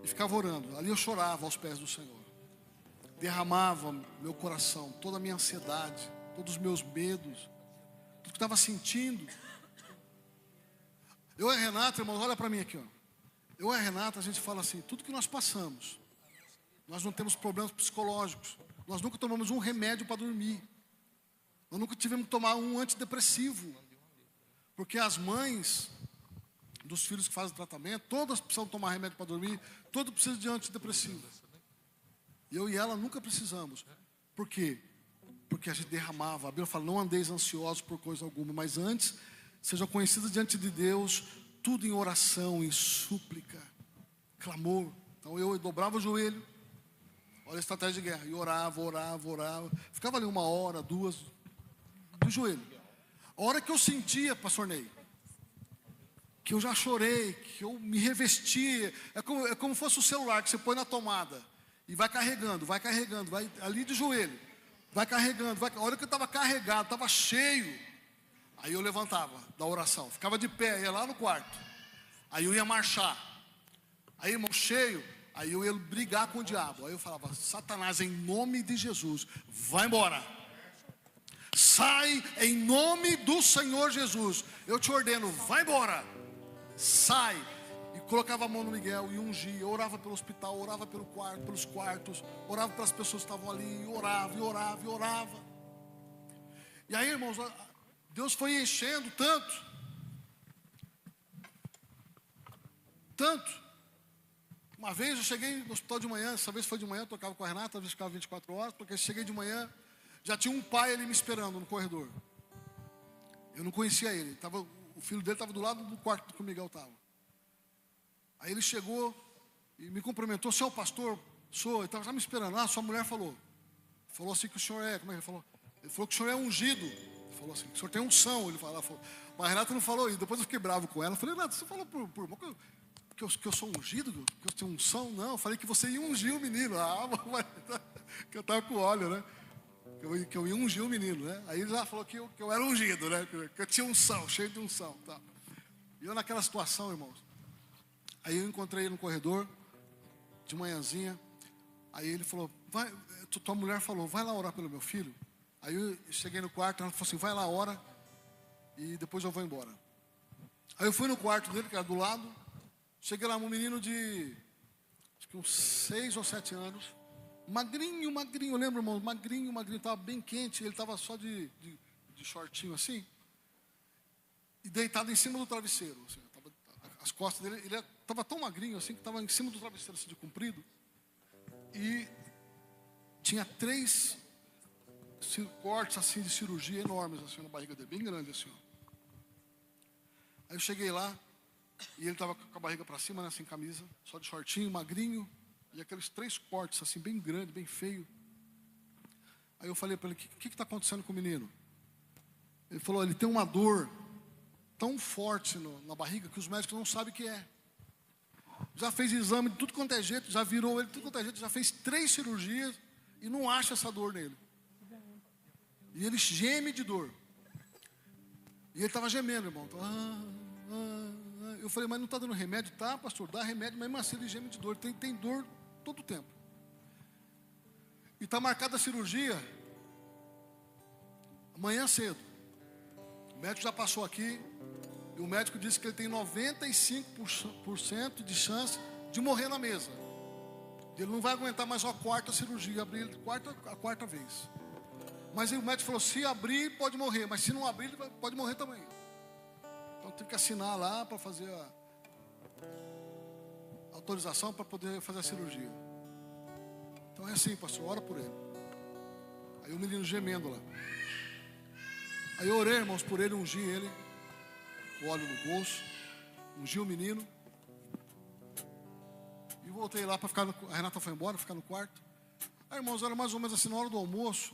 e ficava orando. Ali eu chorava aos pés do Senhor. Derramava meu coração, toda a minha ansiedade, todos os meus medos, tudo que estava sentindo. Eu e a Renata, irmãos, olha para mim aqui, ó. Eu e a Renata, a gente fala assim, tudo que nós passamos, nós não temos problemas psicológicos, nós nunca tomamos um remédio para dormir, nós nunca tivemos que tomar um antidepressivo, porque as mães dos filhos que fazem tratamento, todas precisam tomar remédio para dormir, todas precisam de antidepressivo. Eu e ela nunca precisamos. Por quê? Porque a gente derramava. A Bíblia fala, não andeis ansiosos por coisa alguma, mas antes, sejam conhecidos diante de Deus, tudo em oração, em súplica, clamor. Então eu dobrava o joelho, olha a estratégia de guerra, e orava. Ficava ali 1 hora, 2, do joelho. A hora que eu sentia, pastor Ney, que eu já chorei, que eu me revestia, é como fosse o celular que você põe na tomada, e vai carregando, vai ali de joelho, vai carregando, a hora que eu estava carregado, estava cheio, aí eu levantava da oração, ficava de pé, ia lá no quarto, aí eu ia marchar, aí irmão, cheio, aí eu ia brigar com o diabo, aí eu falava, Satanás, em nome de Jesus, vai embora, sai em nome do Senhor Jesus, eu te ordeno, vai embora, sai, e colocava a mão no Miguel e ungia, orava pelo hospital, orava pelo quarto, pelos quartos, orava pelas pessoas que estavam ali, e orava, e aí irmãos, Deus foi enchendo tanto. Uma vez eu cheguei no hospital de manhã, essa vez foi de manhã, eu tocava com a Renata, às vezes ficava 24 horas, porque eu cheguei de manhã, já tinha um pai ali me esperando no corredor. Eu não conhecia ele, o filho dele estava do lado do quarto que o Miguel estava. Aí ele chegou e me cumprimentou, senhor pastor, sou, ele estava já me esperando. Sua mulher falou assim que o senhor é, como é que ele falou? Ele falou que o senhor é ungido. Ele falou assim, que o senhor tem unção. Ele falou, mas a Renata não falou isso. Depois eu fiquei bravo com ela. Eu falei, Renata, você falou por que eu sou ungido? Que eu tenho unção? Não, eu falei que você ia ungir o menino. Mas, que eu estava com óleo, né? Que eu ia ungir o menino, né? Aí ele já falou que eu era ungido, né? Que eu tinha unção, cheio de unção. Tá. E eu naquela situação, irmãos. Aí eu encontrei ele no corredor, de manhãzinha. Aí ele falou, tua mulher falou, vai lá orar pelo meu filho. Aí eu cheguei no quarto, ela falou assim, vai lá, ora, e depois eu vou embora. Aí eu fui no quarto dele, que era do lado. Cheguei lá, um menino de acho que uns 6 ou 7 anos. Magrinho, eu lembro, irmão, magrinho, estava bem quente. Ele estava só de shortinho assim. E deitado em cima do travesseiro. Assim, as costas dele, ele estava tão magrinho assim, que estava em cima do travesseiro assim, de comprido. E tinha 3 cortes assim de cirurgia enormes assim na barriga dele, bem grande assim, ó. Aí eu cheguei lá e ele estava com a barriga para cima, né, sem camisa, só de shortinho, magrinho, e aqueles 3 cortes assim bem grande, bem feio. Aí eu falei para ele, o que está acontecendo com o menino? Ele falou, ele tem uma dor tão forte na barriga que os médicos não sabem o que é. Já fez exame de tudo quanto é jeito, já virou ele de tudo quanto é jeito, já fez 3 cirurgias e não acha essa dor nele. E ele geme de dor. E ele estava gemendo, irmão. Eu falei, mas não está dando remédio? Tá, pastor, dá remédio, mas mesmo assim ele geme de dor. Tem dor todo o tempo. E está marcada a cirurgia amanhã cedo. O médico já passou aqui. E o médico disse que ele tem 95% de chance de morrer na mesa. Ele não vai aguentar mais a 4ª cirurgia, abrir a 4ª vez. Mas aí o médico falou, se abrir pode morrer, mas se não abrir ele pode morrer também. Então tem que assinar lá para fazer a autorização para poder fazer a cirurgia. Então é assim, pastor, ora por ele. Aí o menino gemendo lá. Aí eu orei, irmãos, por ele, ungi ele, o óleo no bolso, ungi o menino. E voltei lá para ficar, a Renata foi embora, ficar no quarto. Aí, irmãos, era mais ou menos assim, na hora do almoço,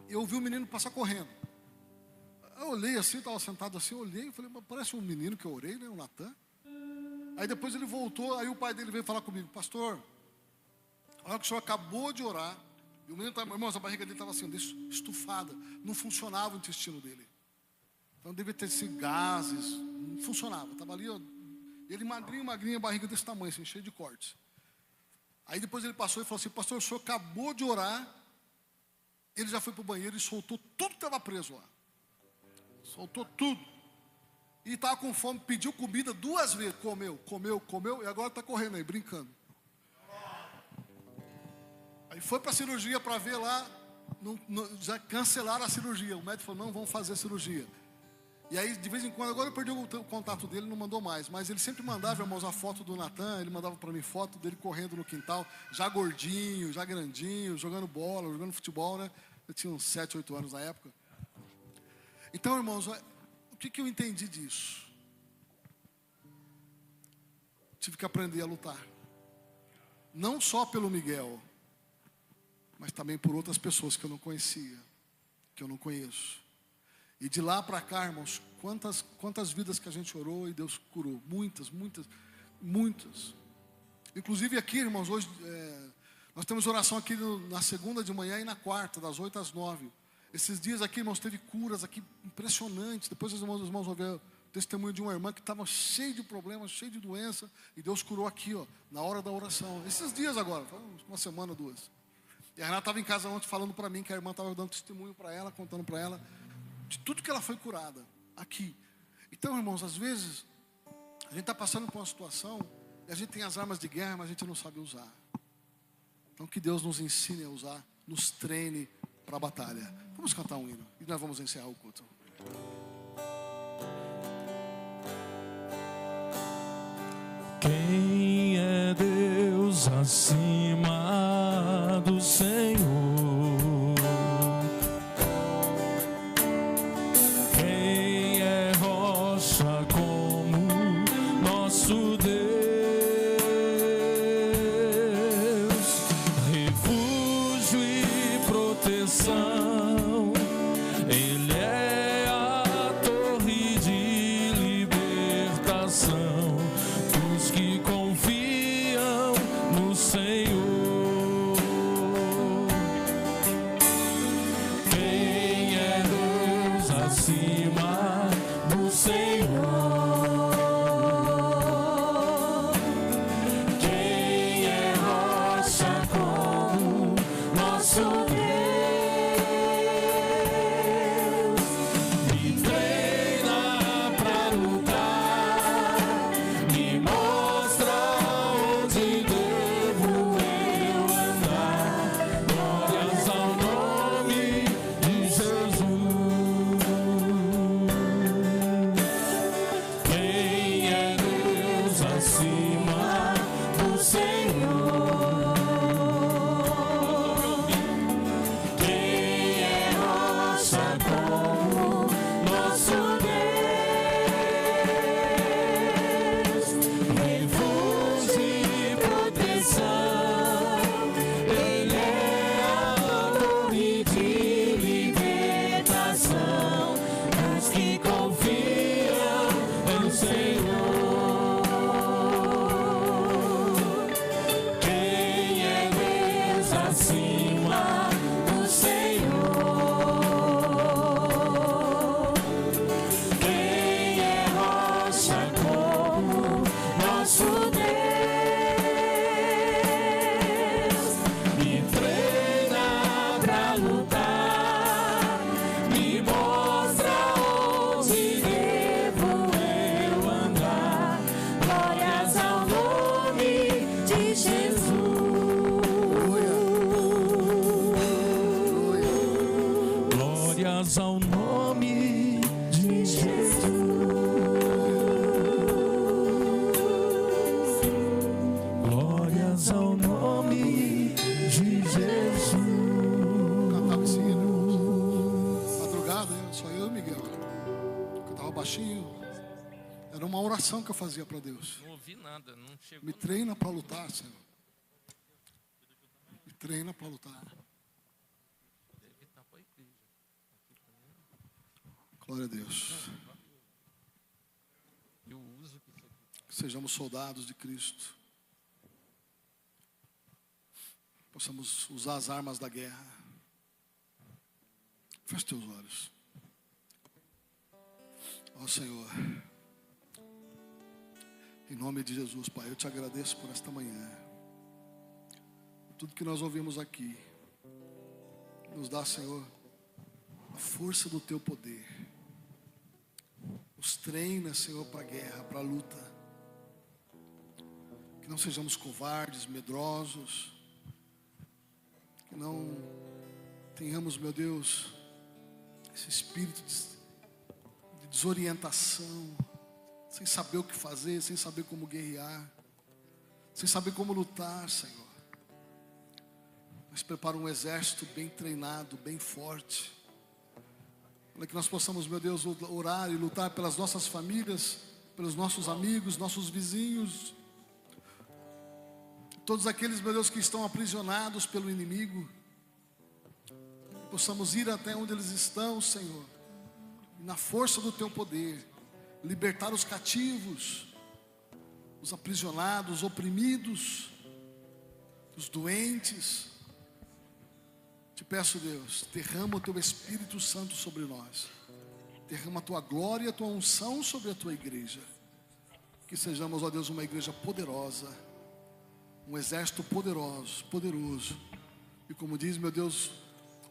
eu vi o menino passar correndo. Eu olhei assim, estava sentado assim, eu olhei e falei, mas parece um menino que eu orei, né, o Natan. Aí depois ele voltou, aí o pai dele veio falar comigo, pastor, olha que o senhor acabou de orar, e o menino, irmãos, a barriga dele estava assim, estufada, não funcionava o intestino dele. Então devia ter sido gases, não funcionava, estava ali, ó, Ele magrinho, magrinho, a barriga desse tamanho, assim, cheio de cortes. Aí depois ele passou e falou assim: pastor, o senhor acabou de orar. Ele já foi para o banheiro e soltou tudo que estava preso lá. Soltou tudo. E estava com fome, pediu comida 2 vezes. Comeu, e agora está correndo aí, brincando. Aí foi para a cirurgia para ver lá. Já cancelaram a cirurgia. O médico falou: não, vamos fazer a cirurgia. E aí, de vez em quando, agora eu perdi o contato dele, não mandou mais. Mas ele sempre mandava, irmãos, a foto do Natan. Ele mandava para mim foto dele correndo no quintal, já gordinho, já grandinho, jogando bola, jogando futebol, né? Eu tinha uns 7, 8 anos na época. Então, irmãos, o que eu entendi disso? Tive que aprender a lutar. Não só pelo Miguel, mas também por outras pessoas que eu não conhecia, que eu não conheço. E de lá para cá, irmãos, quantas vidas que a gente orou e Deus curou. Muitas. Inclusive aqui, irmãos, hoje nós temos oração aqui na segunda de manhã e na quarta, das 8 às 9. Esses dias aqui, irmãos, teve curas aqui impressionantes. Depois os irmãos vão ver o testemunho de uma irmã que estava cheia de problemas, cheia de doença. E Deus curou aqui, ó, na hora da oração. Esses dias agora, uma semana, 2. E a Renata estava em casa ontem falando para mim que a irmã estava dando testemunho para ela, contando para ela de tudo que ela foi curada aqui. Então, irmãos, às vezes a gente está passando por uma situação e a gente tem as armas de guerra, mas a gente não sabe usar. Então que Deus nos ensine a usar, nos treine para a batalha. Vamos cantar um hino e nós vamos encerrar o culto. Quem é Deus acima do Senhor? Quem é rocha como nosso Deus? Refúgio e proteção, Ele é a torre de libertação dos que confiam no Senhor. Quem é Deus acima do Senhor? Quem é rocha como nosso Deus? Me treina pra lutar, me mostra onde devo eu andar. Glórias ao nome de Jesus. Quem é Deus acima do Senhor? Quem é rocha como nosso Deus? Refúgio e proteção, Ele é a torre de libertação dos que confiam no Senhor. Quem é Deus acima do Senhor? Quem é rocha como nosso Deus? Me treina pra lutar, me mostra onde devo eu andar. Glórias ao nome de Jesus. Glórias ao nome de Jesus. Glórias ao nome de Jesus. Cantava esse hino, irmãos. Madrugada, só eu e o Miguel. Cantava baixinho. Era uma oração que eu fazia para Deus. Não ouvi nada, não chegou. Me treina para lutar, Senhor. Me treina para lutar. Deve estar para a igreja. Glória a Deus. E o uso que isso aqui. Que sejamos soldados de Cristo. Possamos usar as armas da guerra. Feche teus olhos. Ó Senhor, Em nome de Jesus, Pai, eu te agradeço por esta manhã. Por tudo que nós ouvimos aqui. Nos dá, Senhor, a força do teu poder. Nos treina, Senhor, para a guerra, para a luta. Que não sejamos covardes, medrosos. Que não tenhamos, meu Deus, esse espírito de desorientação, sem saber o que fazer, sem saber como guerrear, sem saber como lutar, Senhor. Mas prepara um exército bem treinado, bem forte, para que nós possamos, meu Deus, orar e lutar pelas nossas famílias, pelos nossos amigos, nossos vizinhos, todos aqueles, meu Deus, que estão aprisionados pelo inimigo. Possamos ir até onde eles estão, Senhor, e na força do teu poder, libertar os cativos, os aprisionados, os oprimidos, os doentes. Te peço, Deus, derrama o teu Espírito Santo sobre nós. Derrama a tua glória e a tua unção sobre a tua igreja. Que sejamos, ó Deus, uma igreja poderosa, um exército poderoso. E como diz, meu Deus,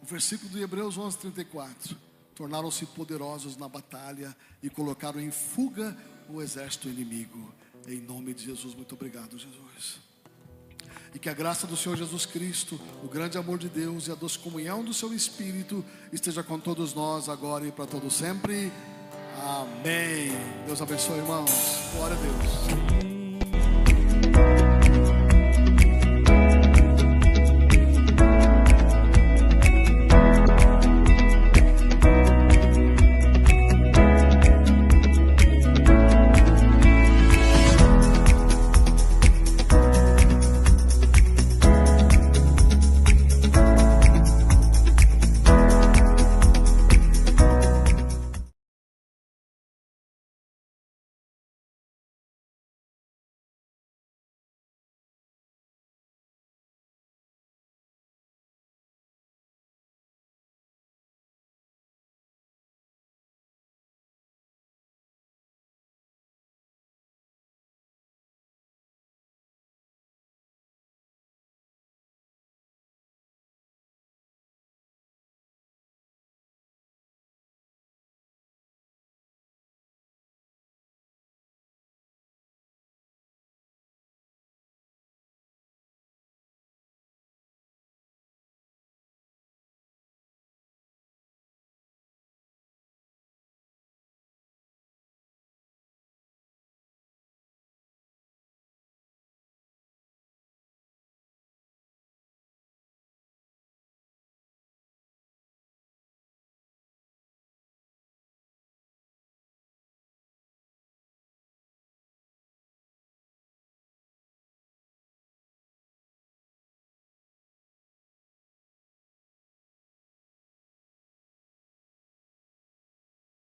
o versículo de Hebreus 11:34, tornaram-se poderosos na batalha e colocaram em fuga o exército inimigo. Em nome de Jesus, muito obrigado, Jesus. E que a graça do Senhor Jesus Cristo, o grande amor de Deus e a doce comunhão do seu Espírito esteja com todos nós agora e para todo sempre. Amém. Deus abençoe, irmãos. Glória a Deus.